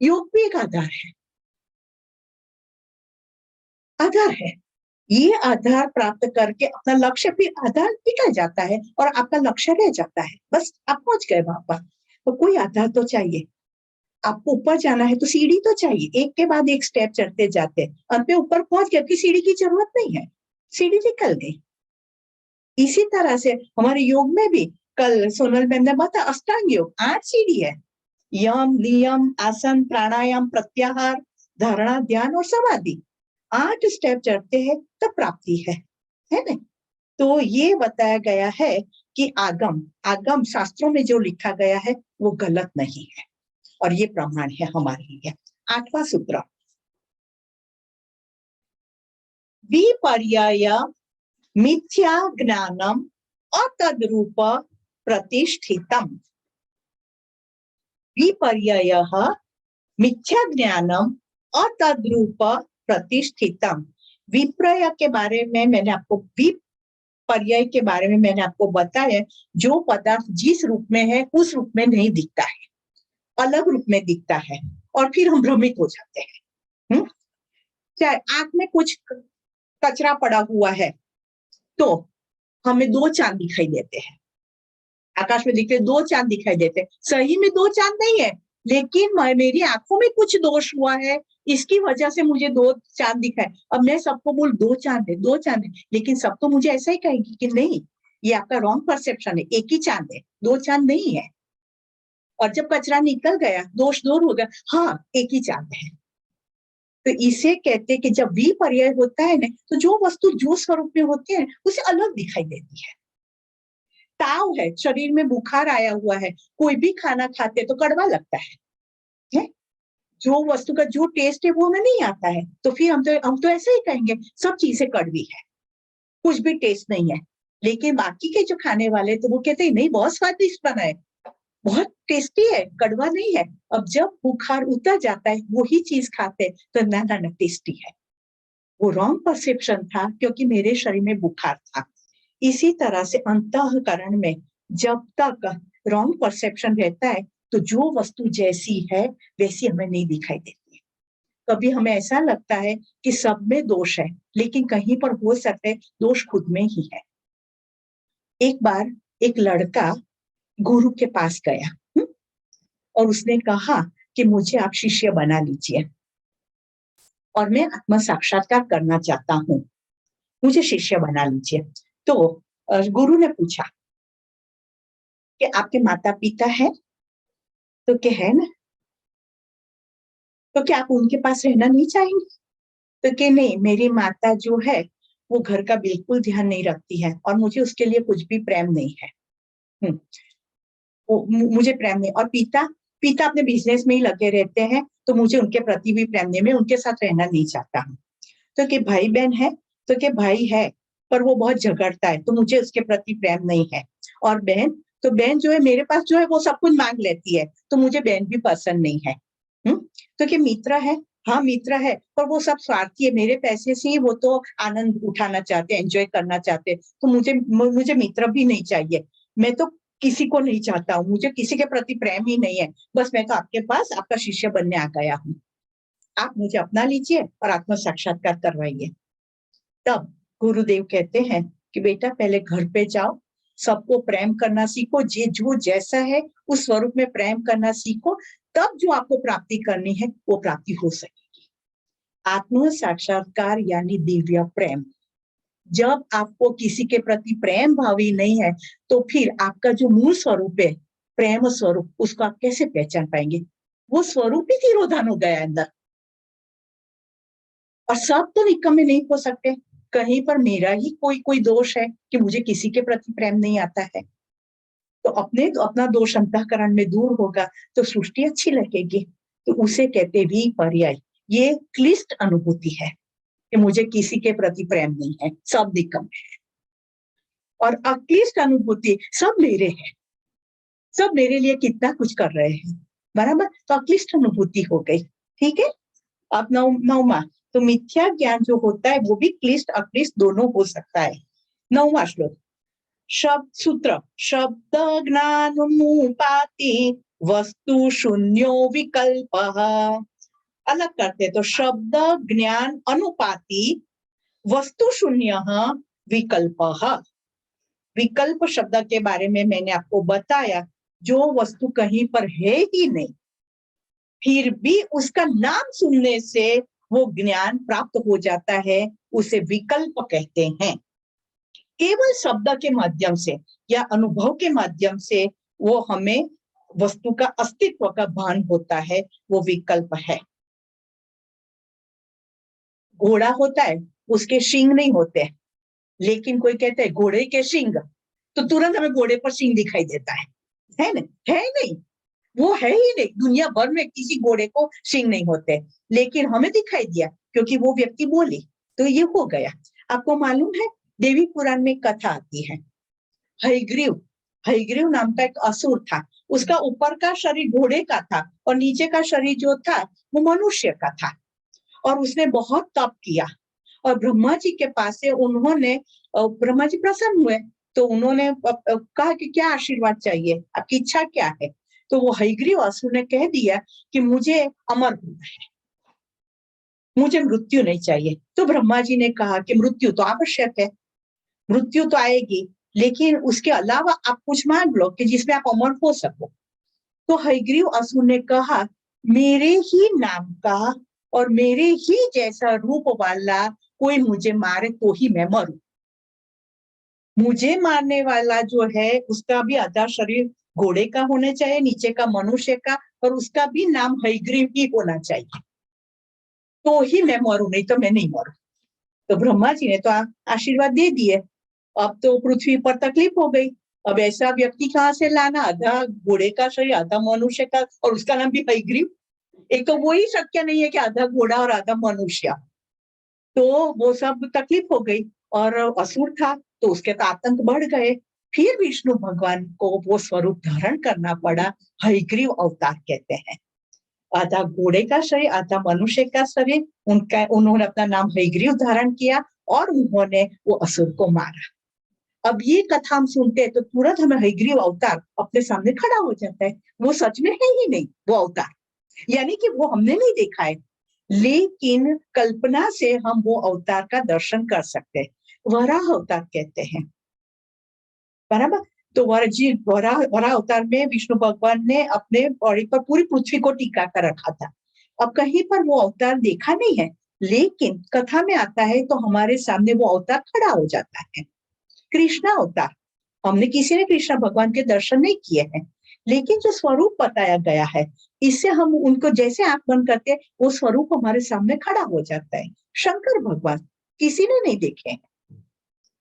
योग भी एक आधार है, आधार है। ये आधार प्राप्त करके अपना लक्ष्य, फिर आधार निकल जाता है और आपका लक्ष्य रह जाता है, बस आप पहुंच गए वहां पर। तो कोई आधार तो चाहिए, आपको ऊपर जाना है तो सीढ़ी तो चाहिए, एक के बाद एक स्टेप चढ़ते जाते अंत में ऊपर पहुंच गए, फिर सीढ़ी की जरूरत नहीं है, सीढ़ी निकल गई। इसी तरह से हमारे योग में भी, कल सोनल मैम ने बताया अष्टांग योग 8 सीढ़ी है, यम नियम आसन प्राणायाम प्रत्याहार धारणा ध्यान और समाधि, 8 स्टेप चढ़ते हैं तब प्राप्ति है ना। तो ये बताया गया है कि आगम आगम शास्त्रों में जो लिखा गया है वो गलत नहीं है। और ये प्रमाण है हमारे लिए। 8वां सूत्र, विपर्यय मिथ्या ज्ञानम अतद्रूप प्रतिष्ठितम। विपर्ययः मिथ्या ज्ञानम अतद्रूप प्रतिष्ठितम। विपर्यय के बारे में मैंने आपको, विपर्यय के बारे में मैंने आपको बताया, जो पदार्थ जिस रूप में है उस रूप में नहीं दिखता है, अलग रूप में दिखता है और फिर हम भ्रमित हो जाते हैं। चाहे आंख में कुछ कचरा पड़ा हुआ है तो हमें 2 चांद दिखाई देते हैं, आकाश में दिखते 2 चांद दिखाई देते हैं, सही में 2 चांद नहीं है, लेकिन मेरी आंखों में कुछ दोष हुआ है, इसकी वजह से मुझे 2 चांद दिखाए। अब मैं सबको बोल 2 चांद है, 2 चांद है, लेकिन सब तो मुझे ऐसा ही कहेगी कि नहीं, ये आपका रॉन्ग परसेप्शन है, एक ही चांद है, 2 चांद नहीं है। और जब कचरा निकल गया, दोष दूर हो गया, हाँ एक ही चांद है। तो इसे कहते हैं कि जब विपर्यय होता है ना, तो जो वस्तु जो स्वरूप में होती है उसे अलग दिखाई देती है। ताव है, शरीर में बुखार आया हुआ है, कोई भी खाना खाते तो कड़वा लगता है? जो वस्तु का जो टेस्ट है वो हमें नहीं आता है, तो फिर हम तो ऐसे ही कहेंगे सब चीजें कड़वी है, कुछ भी टेस्ट नहीं है। लेकिन बाकी के जो खाने वाले तो वो कहते हैं नहीं बहुत स्वादिष्ट बना है, बहुत टेस्टी है, कड़वा नहीं है। अब जब बुखार उतर जाता है वही चीज खाते तो ना ना ना टेस्टी है। वो रॉन्ग परसेप्शन था क्योंकि मेरे शरीर में बुखार था। इसी तरह से अंतःकरण में जब तक रॉन्ग परसेप्शन रहता है तो जो वस्तु जैसी है वैसी हमें नहीं दिखाई देती। कभी हमें ऐसा लगता है कि सब में दोष है, लेकिन कहीं पर हो सकता है दोष खुद में ही है। एक बार एक लड़का गुरु के पास गया और उसने कहा कि मुझे आप शिष्य बना लीजिए और मैं आत्म साक्षात्कार करना चाहता हूँ, मुझे शिष्य बना लीजिए। तो गुरु ने पूछा कि आपके माता पिता है? तो क्या है ना, तो क्या आप उनके पास रहना नहीं चाहेंगे? तो कि नहीं, मेरी माता जो है वो घर का बिल्कुल ध्यान नहीं रखती है और मुझे उसके लिए कुछ भी प्रेम नहीं है। मुझे प्रेम नहीं। और पिता पिता अपने बिजनेस में ही लगे रहते हैं, तो मुझे उनके प्रति भी प्रेम नहीं, मैं उनके साथ रहना नहीं चाहता हूँ। तो कि भाई बहन है? तो कि भाई है पर वो बहुत झगड़ता है, तो मुझे उसके प्रति प्रेम नहीं है। और बहन, तो बहन जो है मेरे पास जो है वो सब कुछ मांग लेती है, तो मुझे बहन भी पसंद नहीं है। तो कि मित्र है? हाँ मित्र है, पर वो सब स्वार्थी है, मेरे पैसे से ही वो तो आनंद उठाना चाहते हैं, एंजॉय करना चाहते हैं, तो मुझे मित्र भी नहीं चाहिए। मैं तो किसी को नहीं चाहता हूँ, मुझे किसी के प्रति प्रेम ही नहीं है, बस मैं तो आपके पास आपका शिष्य बनने आ गया हूँ, आप मुझे अपना लीजिए और आत्म साक्षात्कार करवाइए। तब गुरुदेव कहते हैं कि बेटा पहले घर पे जाओ, सबको प्रेम करना सीखो, जो जैसा है उस स्वरूप में प्रेम करना सीखो, तब जो आपको प्राप्ति करनी है वो प्राप्ति हो सकेगी। आत्म साक्षात्कार यानी दिव्य प्रेम। जब आपको किसी के प्रति प्रेम भावी नहीं है तो फिर आपका जो मूल स्वरूप है, प्रेम स्वरूप, उसको आप कैसे पहचान पाएंगे? वो स्वरूप ही तिरोधान हो गया अंदर। और सब तो निकम्मे नहीं हो सकते, कहीं पर मेरा ही कोई दोष है कि मुझे किसी के प्रति प्रेम नहीं आता है। तो अपना दोष अंतःकरण में दूर होगा तो सृष्टि अच्छी लगेगी। तो उसे कहते विपर्यय। ये क्लिष्ट अनुभूति है कि मुझे किसी के प्रति प्रेम नहीं है, सब निकम्मे है। और अक्लिष्ट अनुभूति, सब मेरे हैं, सब मेरे लिए कितना कुछ कर रहे हैं, बराबर। तो अक्लिष्ट अनुभूति हो गई, ठीक है। अब नौमा, तो मिथ्या ज्ञान जो होता है वो भी क्लिष्ट अक्लिष्ट दोनों हो सकता है। 9वां श्लोक, शब्द सूत्र, शब्द ज्ञानमुपाति वस्तु शून्यो विकल्पः। अलग करते तो शब्द ज्ञान अनुपाति वस्तु शून्य विकल्पः। विकल्प शब्द के बारे में मैंने आपको बताया, जो वस्तु कहीं पर है ही नहीं फिर भी उसका नाम सुनने से वो ज्ञान प्राप्त हो जाता है, उसे विकल्प कहते हैं। केवल शब्द के माध्यम से या अनुभव के माध्यम से वो हमें वस्तु का अस्तित्व का भान होता है, वो विकल्प है। घोड़ा होता है, उसके सींग नहीं होते, लेकिन कोई कहता है घोड़े के सींग, तो तुरंत हमें घोड़े पर सींग दिखाई देता है ना? है नहीं। वो है ही नहीं, दुनिया भर में किसी घोड़े को सींग नहीं होते, लेकिन हमें दिखाई दिया क्योंकि वो व्यक्ति बोली, तो ये हो गया। आपको मालूम है, देवी पुराण में कथा आती है, हयग्रीव हयग्रीव नाम का एक असुर था। उसका ऊपर का शरीर घोड़े का था और नीचे का शरीर जो था वो मनुष्य का था। और उसने बहुत तप किया और ब्रह्मा जी के पास से उन्होंने, ब्रह्मा जी प्रसन्न हुए, तो उन्होंने कहा कि क्या आशीर्वाद चाहिए, आपकी इच्छा क्या है। तो वो हयग्रीव असुर ने कह दिया कि मुझे अमर होना है, मुझे मृत्यु नहीं चाहिए। तो ब्रह्मा जी ने कहा कि मृत्यु तो आवश्यक है, मृत्यु तो आएगी, लेकिन उसके अलावा आप कुछ मांग लो कि जिसमें आप अमर हो सको। तो हयग्रीव असुर ने कहा, मेरे ही नाम का और मेरे ही जैसा रूप वाला कोई मुझे मारे तो ही मैं मरूं। मुझे मारने वाला जो है उसका भी आधा शरीर घोड़े का होना चाहिए, नीचे का मनुष्य का, और उसका भी नाम हयग्रीव ही होना चाहिए, तो ही मैं मरूं, नहीं तो मैं नहीं मरूं। तो ब्रह्मा जी ने तो आशीर्वाद दे दिए। अब तो पृथ्वी पर तकलीफ हो गई। अब ऐसा व्यक्ति कहाँ से लाना, आधा घोड़े का शरीर आधा मनुष्य का, और उसका नाम भी हयग्रीव। एक तो वो ही शक्य नहीं है कि आधा घोड़ा और आधा मनुष्य। तो वो सब तकलीफ हो गई और असुर था तो उसके तो आतंक बढ़ गए। फिर विष्णु भगवान को वो स्वरूप धारण करना पड़ा, हयग्रीव अवतार कहते हैं। आधा घोड़े का शरीर आधा मनुष्य का शरीर, उन्होंने अपना नाम हयग्रीव धारण किया और उन्होंने वो असुर को मारा। अब ये कथा हम सुनते हैं तो तुरंत हमें हयग्रीव अवतार अपने सामने खड़ा हो जाता है। वो सच में है ही नहीं वो अवतार, यानी कि वो हमने नहीं देखा है, लेकिन कल्पना से हम वो अवतार का दर्शन कर सकते हैं। वराह अवतार कहते हैं, बराबर। तो वराह अवतार में विष्णु भगवान ने अपने बॉडी पर पूरी पृथ्वी को टिका कर रखा था। अब कहीं पर वो अवतार देखा नहीं है, लेकिन कथा में आता है तो हमारे सामने वो अवतार खड़ा हो जाता है। कृष्णा अवतार, हमने किसी ने कृष्ण भगवान के दर्शन नहीं किए हैं, लेकिन जो स्वरूप बताया गया है, इससे हम उनको जैसे आंख बंद करते हैं वो स्वरूप हमारे सामने खड़ा हो जाता है। शंकर भगवान किसी ने नहीं देखे हैं,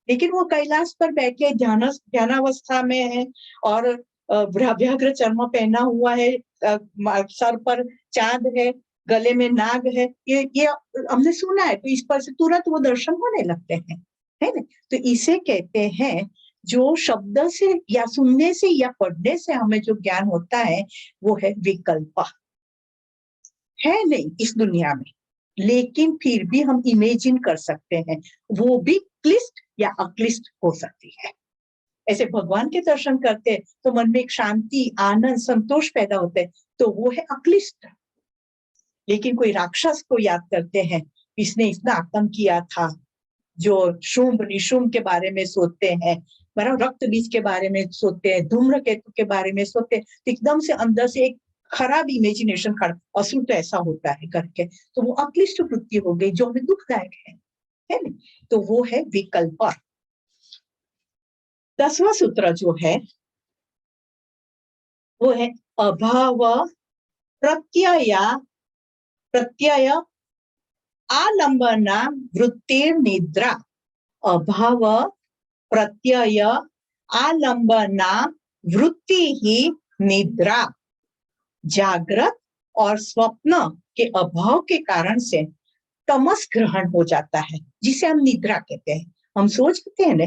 लेकिन वो कैलाश पर बैठे ध्यानावस्था में है और व्याघ्र चर्म पहना हुआ है, सर पर चांद है, गले में नाग है, ये हमने सुना है, तो इस पर से तुरंत वो दर्शन होने लगते हैं, है ना। तो इसे कहते हैं, जो शब्द से या सुनने से या पढ़ने से हमें जो ज्ञान होता है वो है विकल्प, है नहीं इस दुनिया में, लेकिन फिर भी हम इमेजिन कर सकते हैं, वो भी क्लिष्ट या अक्लिष्ट हो सकती है। ऐसे भगवान के दर्शन करते हैं तो मन में एक शांति, आनंद, संतोष पैदा होते हैं, तो वो है अक्लिष्ट। लेकिन कोई राक्षस को याद करते हैं, इसने इतना आतंक किया था, जो शुंभ निशुंभ के बारे में सोचते हैं, रक्त बीज के बारे में सोचते हैं, धूम्रकेतु के बारे में सोचते हैं, तो एकदम से अंदर से एक खराब इमेजिनेशन खड़ा, असुर तो ऐसा होता है करके, तो वो अक्लिष्ट वृत्ति हो गई जो हमें दुखदायक है ना। तो वो है विकल्प। 10वां सूत्र जो है वो है अभाव प्रत्यय प्रत्यय आलंबना वृत्तिर निद्रा। अभाव प्रत्यय आलंबना वृत्ति ही निद्रा। जागृत और स्वप्न के अभाव के कारण से तमस ग्रहण हो जाता है, जिसे हम निद्रा कहते हैं। हम सो जाते हैं ना,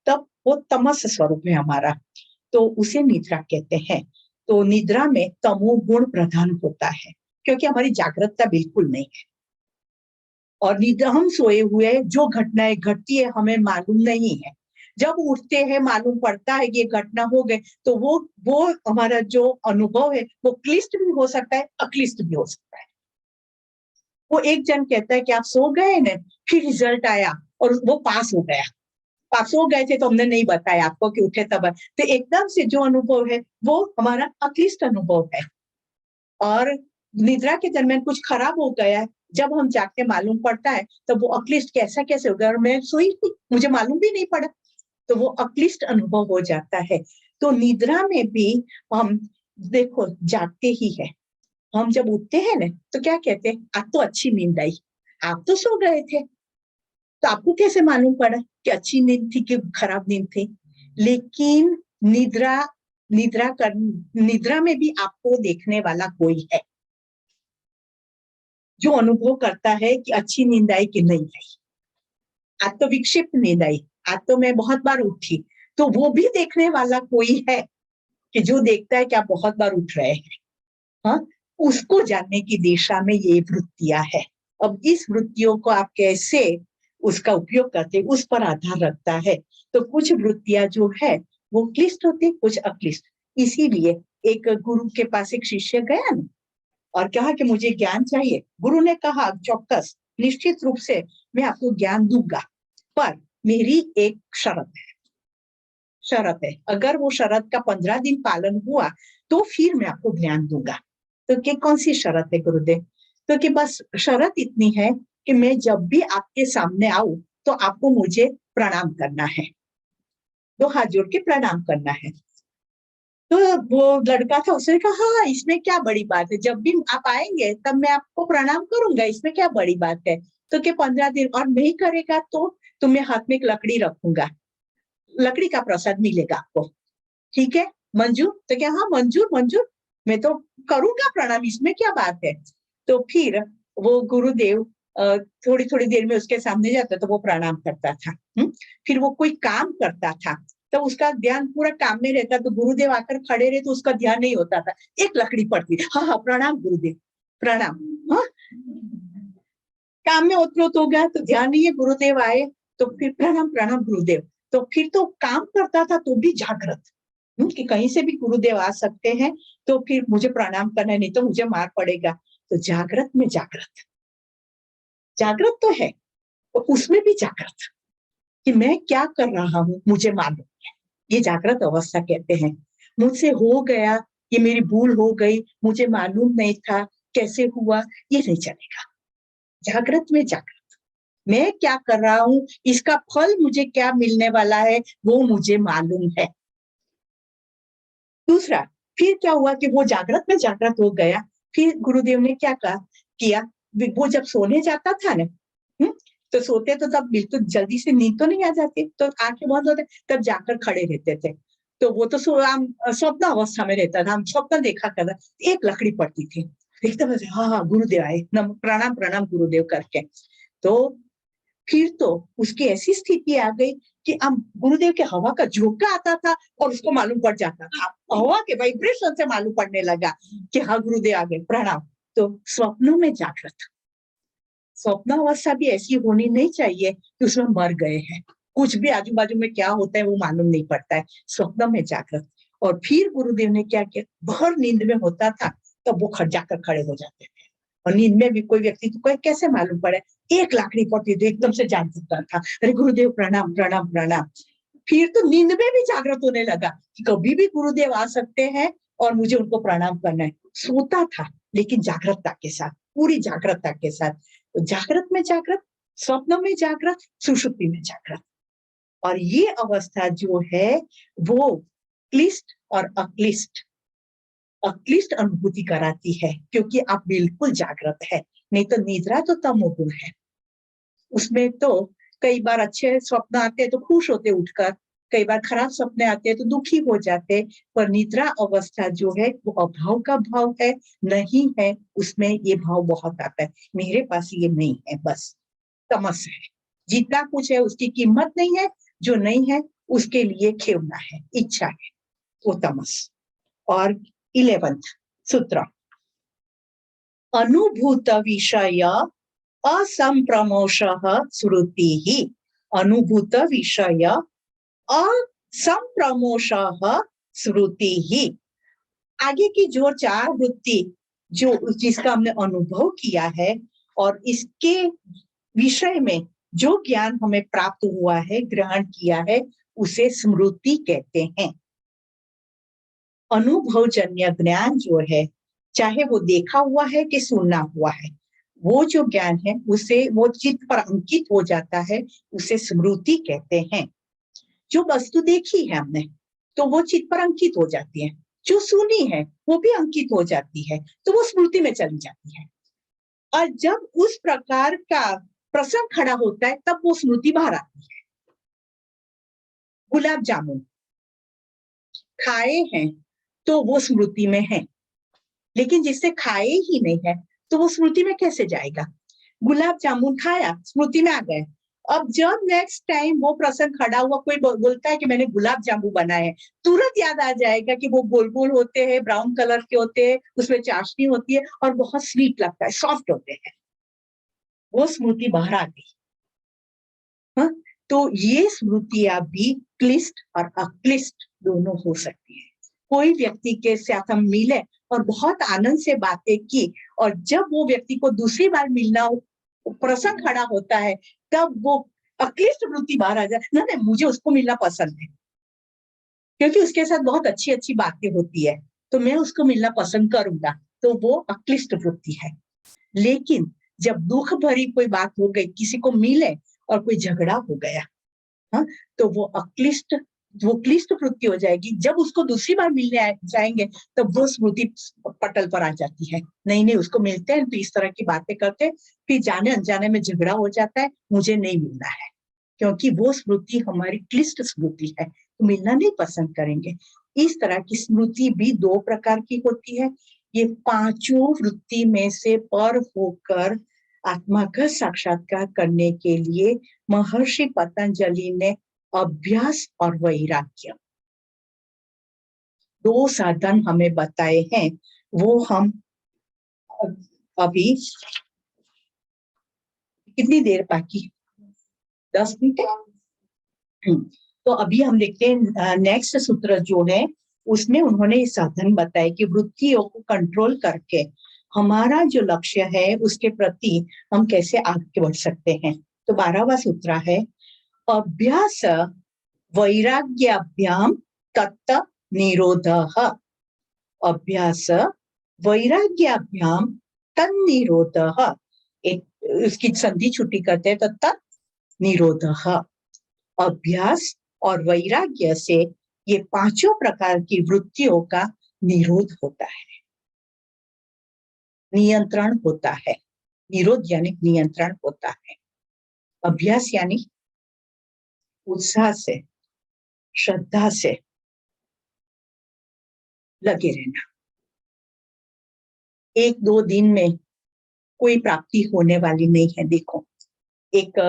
तब वो तमस स्वरूप है हमारा, तो उसे निद्रा कहते हैं। तो निद्रा में तमोगुण प्रधान होता है, क्योंकि हमारी जागृतता बिल्कुल नहीं है, और निद्रा हम सोए हुए जो घटनाएं घटती है हमें मालूम नहीं है। जब उठते हैं मालूम पड़ता है कि ये घटना हो गई, तो वो हमारा जो अनुभव है वो क्लिष्ट भी हो सकता है, अक्लिष्ट भी हो सकता है। वो एक जन कहता है कि आप सो गए ना, फिर रिजल्ट आया और वो पास हो गया। आप सो गए थे तो हमने नहीं बताया आपको कि उठे तब, तो एकदम से जो अनुभव है वो हमारा अक्लिष्ट अनुभव है। और निद्रा के दरमियान कुछ खराब हो गया है, जब हम जाके मालूम पड़ता है तो वो अक्लिष्ट कैसा कैसे हो गया, और मैं सोई थी मुझे मालूम भी नहीं पड़ा, तो वो अक्लिष्ट अनुभव हो जाता है। तो निद्रा में भी हम देखो जागते ही है, हम जब उठते हैं ना तो क्या कहते हैं, आज तो अच्छी नींद आई। आप तो सो गए थे, तो आपको कैसे मालूम पड़ा कि अच्छी नींद थी कि खराब नींद थी। लेकिन निद्रा निद्रा में भी आपको देखने वाला कोई है जो अनुभव करता है कि अच्छी नींद आई कि नहीं आई। आज तो विक्षिप्त नींद आई, आज तो मैं बहुत बार उठी, तो वो भी देखने वाला कोई है कि जो देखता है कि आप बहुत बार उठ रहे हैं। हाँ, उसको जानने की दिशा में ये वृत्तियां है। अब इस वृत्तियों को आप कैसे उसका उपयोग करते, उस पर आधार रखता है। तो कुछ वृत्तियां जो है वो क्लिष्ट होती, कुछ अक्लिष्ट। इसीलिए एक गुरु के पास एक शिष्य गया ना और कहा कि मुझे ज्ञान चाहिए। गुरु ने कहा चौक्कस, निश्चित रूप से मैं आपको ज्ञान दूंगा, पर मेरी एक शर्त है, अगर वो शर्त का 15 दिन पालन हुआ तो फिर मैं आपको ज्ञान दूंगा। तो कि कौन सी शर्त है गुरुदेव? तो कि बस शर्त इतनी है कि मैं जब भी आपके सामने आऊं तो आपको मुझे प्रणाम करना है, 2 हाथ जोड़ के प्रणाम करना है। तो वो लड़का था, उसने कहा हाँ इसमें क्या बड़ी बात है, जब भी आप आएंगे तब मैं आपको प्रणाम करूंगा, इसमें क्या बड़ी बात है। तो कि 15 दिन और नहीं करेगा तो तुम्हें हाथ में एक लकड़ी रखूंगा, लकड़ी का प्रसाद मिलेगा आपको, ठीक है मंजूर? तो क्या हाँ मंजूर मंजूर, मैं तो करूंगा प्रणाम, इसमें क्या बात है। तो फिर वो गुरुदेव थोड़ी थोड़ी देर में उसके सामने जाता तो वो प्रणाम करता था। फिर वो कोई काम करता था तो उसका ध्यान पूरा काम में रहता, तो गुरुदेव आकर खड़े रहे तो उसका ध्यान नहीं होता था, एक लकड़ी पड़ती, हाँ हाँ प्रणाम गुरुदेव प्रणाम। हाँ, काम में ओतप्रोत हो गया तो ध्यान नहीं है, गुरुदेव आए तो फिर प्रणाम प्रणाम गुरुदेव। तो फिर तो काम करता था तो भी जागृत, कि कहीं से भी गुरुदेव आ सकते हैं तो फिर मुझे प्रणाम करना है, नहीं तो मुझे मार पड़ेगा। तो जागृत में जागृत, जागृत तो है और उसमें भी जागृत कि मैं क्या कर रहा हूं मुझे मालूम है, ये जागृत अवस्था कहते हैं। मुझसे हो गया, ये मेरी भूल हो गई, मुझे मालूम नहीं था, कैसे हुआ, ये नहीं चलेगा। जागृत में जागृत, मैं क्या कर रहा हूं, इसका फल मुझे क्या मिलने वाला है वो मुझे मालूम है। दूसरा, फिर क्या हुआ कि वो जागृत में जागृत हो गया। फिर गुरुदेव ने क्या किया, वो जब सोने जाता था ना, तो सोते तो तब बिल्कुल जल्दी से नींद तो नहीं आ जाती, तो आंखें बंद होते तब जाकर खड़े रहते थे। तो वो तो स्वप्न अवस्था में रहता था, हम स्वप्न देखा करता, एक लकड़ी पड़ती थी, एकदम से हाँ हाँ गुरुदेव आए, प्रणाम प्रणाम गुरुदेव करके। तो फिर तो उसकी ऐसी स्थिति आ गई कि अब गुरुदेव के हवा का झोंका आता था और उसको मालूम पड़ जाता था, हवा के वाइब्रेशन से मालूम पड़ने लगा कि हाँ गुरुदेव आ गए प्रणाम। तो स्वप्नों में जागृत, स्वप्न अवस्था भी ऐसी होनी नहीं चाहिए कि उसमें मर गए हैं, कुछ भी आजू बाजू में क्या होता है वो मालूम नहीं पड़ता है, स्वप्न में जागृत। और फिर गुरुदेव ने क्या किया, भर नींद में होता था तब वो जाकर खड़े हो जाते थे। और नींद में भी कोई व्यक्ति को कैसे मालूम पड़े, एक लाकड़ी पड़ती तो एकदम से जान सकता था, अरे गुरुदेव प्रणाम प्रणाम प्रणाम। फिर तो नींद में भी जागृत होने लगा कि कभी भी गुरुदेव आ सकते हैं और मुझे उनको प्रणाम करना है। सोता था लेकिन जागृतता के साथ, पूरी जागृतता के साथ। तो जागृत में जागृत, स्वप्न में जागृत, सुषुप्ति में जागृत। और ये अवस्था जो है वो क्लिष्ट और अक्लिष्ट, अक्लिष्ट अनुभूति कराती है क्योंकि आप बिल्कुल जागृत है। नहीं तो निद्रा तो तमोगुण है, उसमें तो कई बार अच्छे स्वप्न आते हैं तो खुश होते उठकर, कई बार खराब सपने आते हैं तो दुखी हो जाते। पर निद्रा अवस्था जो है वो अभाव का भाव है, नहीं है उसमें ये भाव बहुत आता है, मेरे पास ये नहीं है, बस तमस है। जितना कुछ है उसकी कीमत नहीं है, जो नहीं है उसके लिए खेवना है, इच्छा है, वो तमस। और 11th सूत्र, अनुभूत विषय असंप्रमोषः स्मृतिः, अनुभूत विषय असंप्रमोषः स्मृतिः। आगे की जो 4 वृत्ति जो जिसका हमने अनुभव किया है और इसके विषय में जो ज्ञान हमें प्राप्त हुआ है, ग्रहण किया है, उसे स्मृति कहते हैं। अनुभवजन्य ज्ञान जो है, चाहे वो देखा हुआ है कि सुना हुआ है, वो जो ज्ञान है उसे वो चित्त पर अंकित हो जाता है, उसे स्मृति कहते हैं। जो वस्तु देखी है हमने तो वो चित्त पर अंकित हो जाती है, जो सुनी है वो भी अंकित हो जाती है, तो वो स्मृति में चली जाती है। और जब उस प्रकार का प्रसंग खड़ा होता है तब वो स्मृति बाहर आती है। गुलाब जामुन खाए हैं तो वो स्मृति में है, लेकिन जिससे खाए ही नहीं है तो वो स्मृति में कैसे जाएगा? गुलाब जामुन खाया, स्मृति में आ गए। अब जब नेक्स्ट टाइम वो प्रसंग खड़ा हुआ, कोई बोलता है कि मैंने गुलाब जामुन बनाए हैं, तुरंत याद आ जाएगा कि वो गोल गोल होते हैं, ब्राउन कलर के होते हैं, उसमें चाशनी होती है और बहुत स्वीट लगता है, सॉफ्ट होते हैं। वो स्मृति बाहर आ गई। हाँ, तो ये स्मृतियां भी क्लिष्ट और अक्लिष्ट दोनों हो सकती है। कोई व्यक्ति के साथ हम मिले और बहुत आनंद से बातें की, और जब वो व्यक्ति को दूसरी बार मिलना प्रसंग खड़ा होता है, तब वो अक्लिष्ट वृत्ति बाहर आ जाए, ना नहीं मुझे उसको मिलना पसंद है, क्योंकि उसके साथ बहुत अच्छी अच्छी बातें होती है, तो मैं उसको मिलना पसंद करूंगा, तो वो अक्लिष्ट वृत्ति है। लेकिन जब दुख भरी कोई बात हो गई, किसी को मिले और कोई झगड़ा हो गया, हाँ, तो वो क्लिष्ट वृत्ति हो जाएगी। जब उसको दूसरी बार मिलने जाएंगे तब वो स्मृति पटल पर आ जाती है। नहीं नहीं, उसको मिलते हैं तो इस तरह की बातें करते, फिर जाने अनजाने में झगड़ा हो जाता है, मुझे नहीं मिलना है, क्योंकि वो स्मृति हमारी क्लिष्ट स्मृति है, तो मिलना नहीं पसंद करेंगे। इस तरह की स्मृति भी दो प्रकार की होती है। ये पांचों वृत्ति में से पर होकर आत्मा का साक्षात्कार करने के लिए महर्षि पतंजलि ने अभ्यास और वैराग्य दो साधन हमें बताए हैं। वो हम अभी कितनी देर बाकी, 10 मिनट। तो अभी हम देखते हैं नेक्स्ट सूत्र जो है, उसमें उन्होंने साधन बताए कि वृत्तियों को कंट्रोल करके हमारा जो लक्ष्य है उसके प्रति हम कैसे आगे बढ़ सकते हैं। तो 12वां सूत्र है, अभ्यास वैराग्याभ्याम तत्त निरोधः। अभ्यास वैराग्याभ्याम तन्निरोधः, उसकी संधि छुट्टी करते हैं तो तत् निरोधः। अभ्यास और वैराग्य से ये पांचों प्रकार की वृत्तियों का निरोध होता है, नियंत्रण होता है। निरोध यानी नियंत्रण होता है। अभ्यास यानी उत्साह से, श्रद्धा से लगे रहना। 1-2 दिन में कोई प्राप्ति होने वाली नहीं है। देखो, एक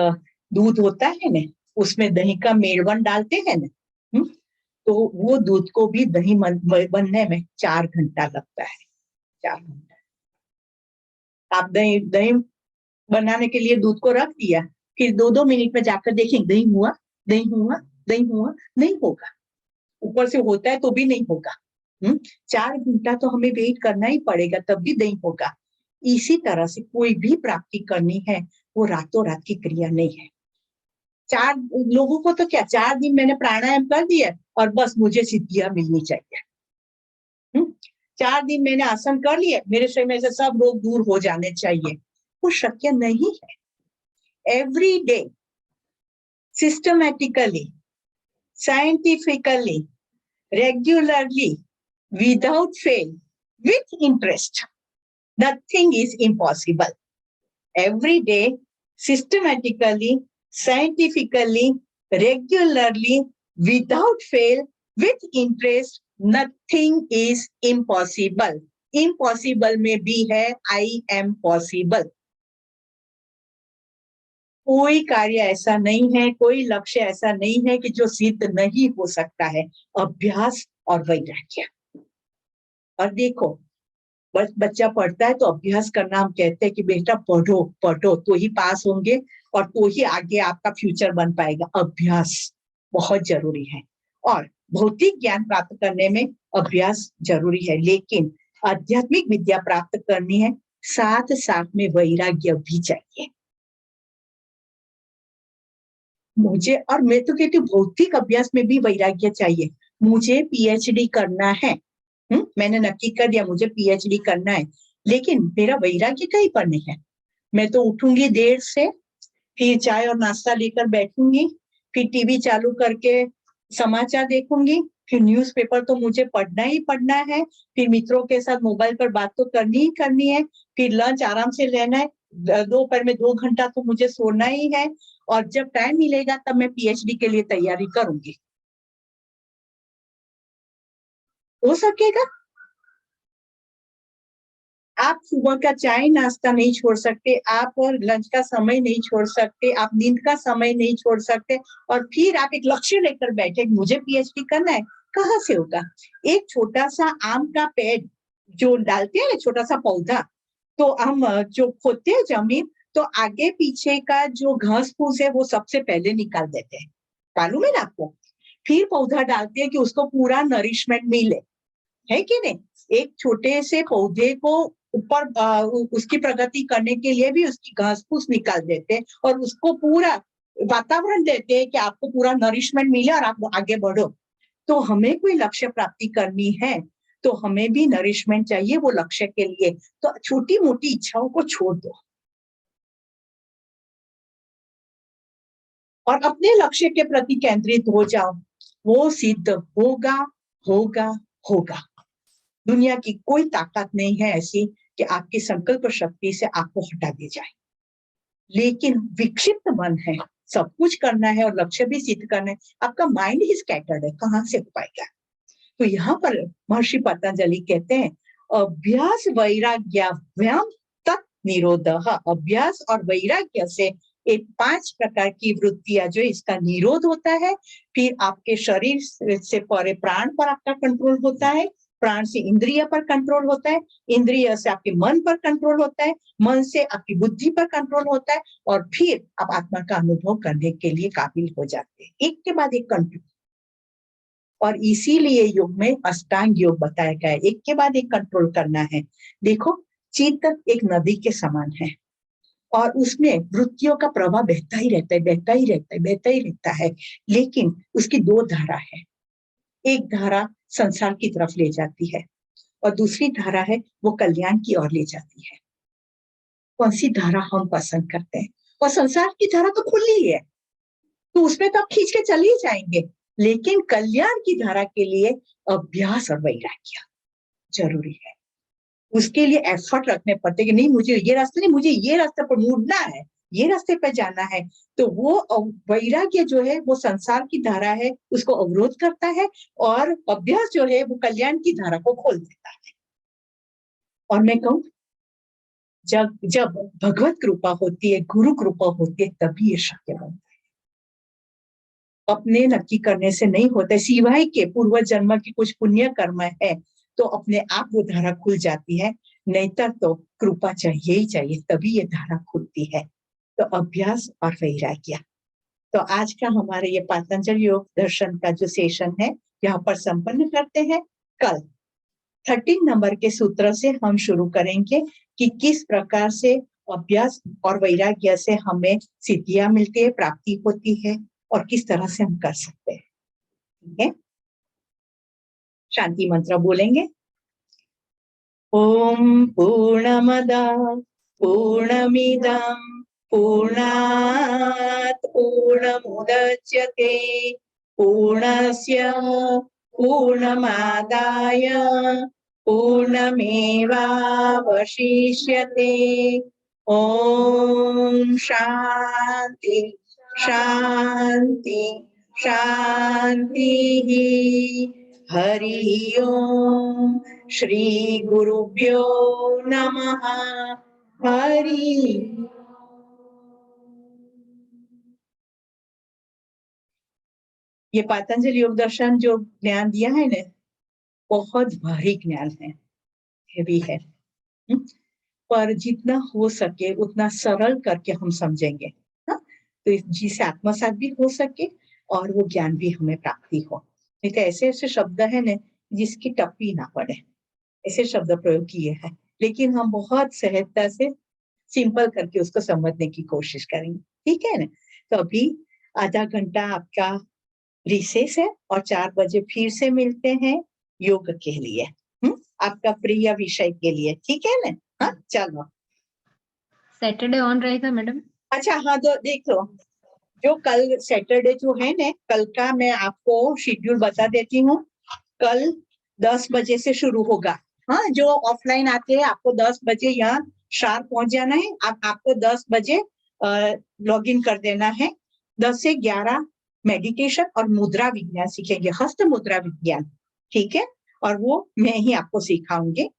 दूध होता है ना, उसमें दही का मेड़वन डालते हैं ना, तो वो दूध को भी दही बनने में 4 घंटा लगता है। 4 घंटा आप दही बनाने के लिए दूध को रख दिया, फिर 2-2 मिनट में जाकर देखें दही हुआ, दही हुआ, दही हुआ, नहीं होगा। ऊपर से होता है तो भी नहीं होगा। 4 घंटा तो हमें वेट करना ही पड़ेगा, तब भी नहीं होगा। इसी तरह से कोई भी प्राप्ति करनी है, वो रातों रात की क्रिया नहीं है। 4 लोगों को तो क्या, 4 दिन मैंने प्राणायाम कर दिया और बस मुझे सिद्धियां मिलनी चाहिए। 4 दिन मैंने आसन कर लिए, मेरे शरीर में से सब रोग दूर हो जाने चाहिए, वो शक्य नहीं है। Every day systematically, scientifically, regularly, without fail, with interest, nothing is impossible. Every day, systematically, scientifically, regularly, without fail, with interest, nothing is impossible. Impossible में भी है I am possible. कोई कार्य ऐसा नहीं है, कोई लक्ष्य ऐसा नहीं है कि जो सिद्ध नहीं हो सकता है। अभ्यास और वैराग्य। और देखो, बच्चा पढ़ता है तो अभ्यास करना, हम कहते हैं कि बेटा पढ़ो पढ़ो तो ही पास होंगे और तो ही आगे आपका फ्यूचर बन पाएगा। अभ्यास बहुत जरूरी है, और भौतिक ज्ञान प्राप्त करने में अभ्यास जरूरी है, लेकिन आध्यात्मिक विद्या प्राप्त करनी है, साथ साथ में वैराग्य भी चाहिए मुझे। और मैं तो कहती हूँ भौतिक अभ्यास में भी वैराग्य चाहिए। मुझे पीएचडी करना है, मैंने नक्की कर दिया मुझे पीएचडी करना है, लेकिन मेरा वैराग्य कहीं पर नहीं है। मैं तो उठूंगी देर से, फिर चाय और नाश्ता लेकर बैठूंगी, फिर टीवी चालू करके समाचार देखूंगी, फिर न्यूज़पेपर तो मुझे पढ़ना ही पढ़ना है, फिर मित्रों के साथ मोबाइल पर बात तो करनी ही करनी है, फिर लंच आराम से लेना है, दोपहर में 2 घंटा तो मुझे सोना ही है, और जब टाइम मिलेगा तब मैं पीएचडी के लिए तैयारी करूंगी। हो सकेगा? आप सुबह का चाय नाश्ता नहीं छोड़ सकते, आप और लंच का समय नहीं छोड़ सकते, आप नींद का समय नहीं छोड़ सकते और फिर आप एक लक्ष्य लेकर बैठे मुझे पीएचडी करना है, कहाँ से होगा? एक छोटा-सा आम का पेड़ जो डालते हैं ना छोटा-सा पौधा, तो हम जो खोदते हैं ज़मीन तो आगे-पीछे का जो घास-फूस है वो सबसे पहले निकाल देते हैं। मालूम है ना आपको? फिर पौधा डालते हैं कि उसको पूरा नरिशमेंट मिले, है कि नहीं? एक छोटे से पौधे को ऊपर उसकी प्रगति करने के लिए भी उसकी घास-फूस निकाल देते हैं और उसको पूरा वातावरण देते हैं कि आपको पूरा नरिशमेंट मिले और आप आगे बढ़ो। तो हमें कोई लक्ष्य प्राप्ति करनी है, तो हमें भी नरिशमेंट चाहिए वो लक्ष्य के लिए। तो छोटी-मोटी इच्छाओं को छोड़ दो। और अपने लक्ष्य के प्रति केंद्रित हो जाओ। वो सिद्ध होगा, होगा, होगा। दुनिया की कोई ताकत नहीं है ऐसी कि आपकी संकल्प शक्ति से आपको हटा दी जाए। लेकिन विक्षिप्त मन है, सब कुछ करना है और लक्ष्य भी सिद्ध करना है, आपका माइंड ही स्कैटर्ड है, कहाँ से हो पाएगा? तो यहाँ पर महर्षि पतंजलि कहते हैं, अभ्यास वैराग्याभ्याम तत् निरोधः। अभ्यास और वैराग्य से एक 5 प्रकार की वृत्तियां जो इसका निरोध होता है, फिर आपके शरीर से परे प्राण पर आपका कंट्रोल होता है, प्राण से इंद्रिय पर कंट्रोल होता है, इंद्रिय से आपके मन पर कंट्रोल होता है, मन से आपकी बुद्धि पर कंट्रोल होता है और फिर आप आत्मा का अनुभव करने के लिए काबिल हो जाते हैं। एक के बाद एक कंट्रोल। और इसीलिए योग में अष्टांग योग बताया गया है, एक के बाद एक कंट्रोल करना है। देखो, चित्त एक नदी के समान है और उसमें वृत्तियों का प्रवाह बहता ही रहता है, बहता ही रहता है, बहता ही रहता है। लेकिन उसकी 2 धारा है। एक धारा संसार की तरफ ले जाती है और दूसरी धारा है वो कल्याण की ओर ले जाती है। कौन सी धारा हम पसंद करते हैं? और संसार की धारा तो खुली है, तो उसमें तो आप खींच के चले ही जाएंगे। लेकिन कल्याण की धारा के लिए अभ्यास और वैराग्य जरूरी है। उसके लिए एफर्ट रखने पड़ते कि नहीं मुझे ये रास्ते नहीं, मुझे ये रास्ते पर मुड़ना है, ये रास्ते पे जाना है। तो वो वैराग्य जो है वो संसार की धारा है, उसको अवरोध करता है और अभ्यास जो है वो कल्याण की धारा को खोल देता है। और मैं कहूँ, जब जब भगवत कृपा होती है, गुरु कृपा होती है, तभी ये शक्य बनता है। अपने नक्की करने से नहीं होता, सिवाय के पूर्व जन्म की कुछ पुण्य कर्म है तो अपने आप वो धारा खुल जाती है, नहीं तो कृपा चाहिए ही चाहिए, तभी ये धारा खुलती है। तो अभ्यास और वैराग्य। तो आज का हमारे ये पतंजलि योग दर्शन का जो सेशन है यहाँ पर संपन्न करते हैं। कल 13 नंबर के सूत्र से हम शुरू करेंगे कि किस प्रकार से अभ्यास और वैराग्य से हमें सिद्धियां मिलती है, प्राप्ति होती है और किस तरह से हम कर सकते हैं। ठीक है, शांति मंत्र बोलेंगे। ओम पूर्णमदः पूर्णमिदं पूर्णात् पूर्णमुदच्यते पूर्णस्य पूर्णमादाय पूर्णमेवावशिष्यते। ओम शांति शांति शांति। हरि ओम। श्री गुरुभ्यो नमः। हरि। ये पतंजलि योग दर्शन जो ज्ञान दिया है ना, बहुत भारी ज्ञान है, हेवी है, पर जितना हो सके उतना सरल करके हम समझेंगे, हाँ? तो जिससे आत्मसात भी हो सके और वो ज्ञान भी हमें प्राप्ति हो। नहीं तो ऐसे ऐसे शब्द है ना जिसकी टप्पी ना पड़े, ऐसे शब्द प्रयोग किए हैं, लेकिन हम बहुत सहजता से सिंपल करके उसको समझने की कोशिश करेंगे। ठीक है ना? तो अभी आधा घंटा आपका रिसेस है और 4 बजे फिर से मिलते हैं योग के लिए, आपका प्रिय विषय के लिए। ठीक है ना? हाँ, चलो। सैटरडे ऑन रहेगा मैडम? अच्छा, हाँ, तो देख लो, जो कल सैटरडे जो है ना, कल का मैं आपको शेड्यूल बता देती हूँ। कल 10 बजे से शुरू होगा। हाँ, जो ऑफलाइन आते हैं आपको 10 बजे यहाँ शार्प पहुंच जाना है। आपको 10 बजे लॉग इन कर देना है। 10 से 11 मेडिटेशन और मुद्रा विज्ञान सीखेंगे, हस्त मुद्रा विज्ञान। ठीक है, और वो मैं ही आपको सिखाऊंगी।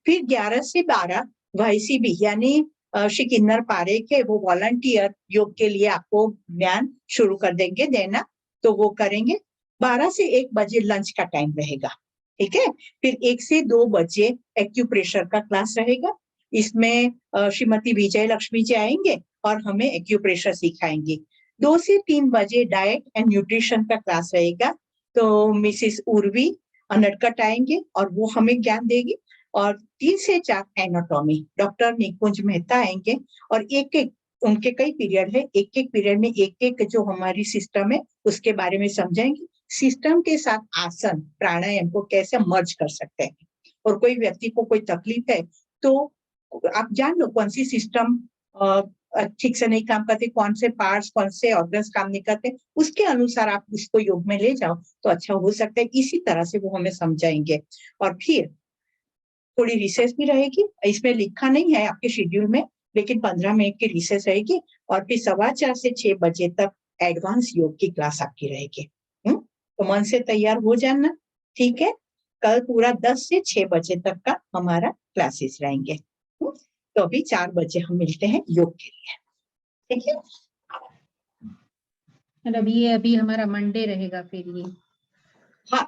फिर 11 से 12 YCB यानी श्री किन्नर पारेख है, वो वॉलंटियर योग के लिए आपको ज्ञान शुरू कर देंगे देना, तो वो करेंगे। 12 से 1 बजे लंच का टाइम रहेगा, ठीक है। फिर 1 से 2 बजे एक्यूप्रेशर का क्लास रहेगा। इसमें श्रीमती विजय लक्ष्मी जी आएंगे और हमें एक्यूप्रेशर सिखाएंगे। 2 से 3 बजे डाइट एंड न्यूट्रिशन का क्लास रहेगा, तो मिसिस उर्वी अनडकट आएंगे और वो हमें ज्ञान देगी। और 3 से 4 एनाटॉमी, डॉक्टर निकुंज मेहता आएंगे और एक एक उनके कई पीरियड है, एक एक पीरियड में एक एक जो हमारी सिस्टम है उसके बारे में समझाएंगे। सिस्टम के साथ आसन प्राणायाम को कैसे मर्ज कर सकते हैं, और कोई व्यक्ति को कोई तकलीफ है तो आप जान लो कौन सी सिस्टम ठीक से नहीं काम करते, कौन से पार्ट्स कौन से ऑर्गन्स काम नहीं करते, उसके अनुसार आप उसको योग में ले जाओ तो अच्छा हो सकता है। इसी तरह से वो हमें समझाएंगे। और फिर थोड़ी रिसेस भी रहेगी, इसमें लिखा नहीं है आपके शेड्यूल में, लेकिन 15 मिनट की रिसेस रहेगी। और फिर 4:15 से 6 बजे तक एडवांस योग की क्लास आपकी रहेगी। तो मन से तैयार हो जाना, ठीक है। कल पूरा 10 से 6 बजे तक का हमारा क्लासेस रहेंगे। तो अभी 4 बजे हम मिलते हैं योग के लिए, ठीक है। मतलब ये अभी हमारा मंडे रहेगा फिर ये? हाँ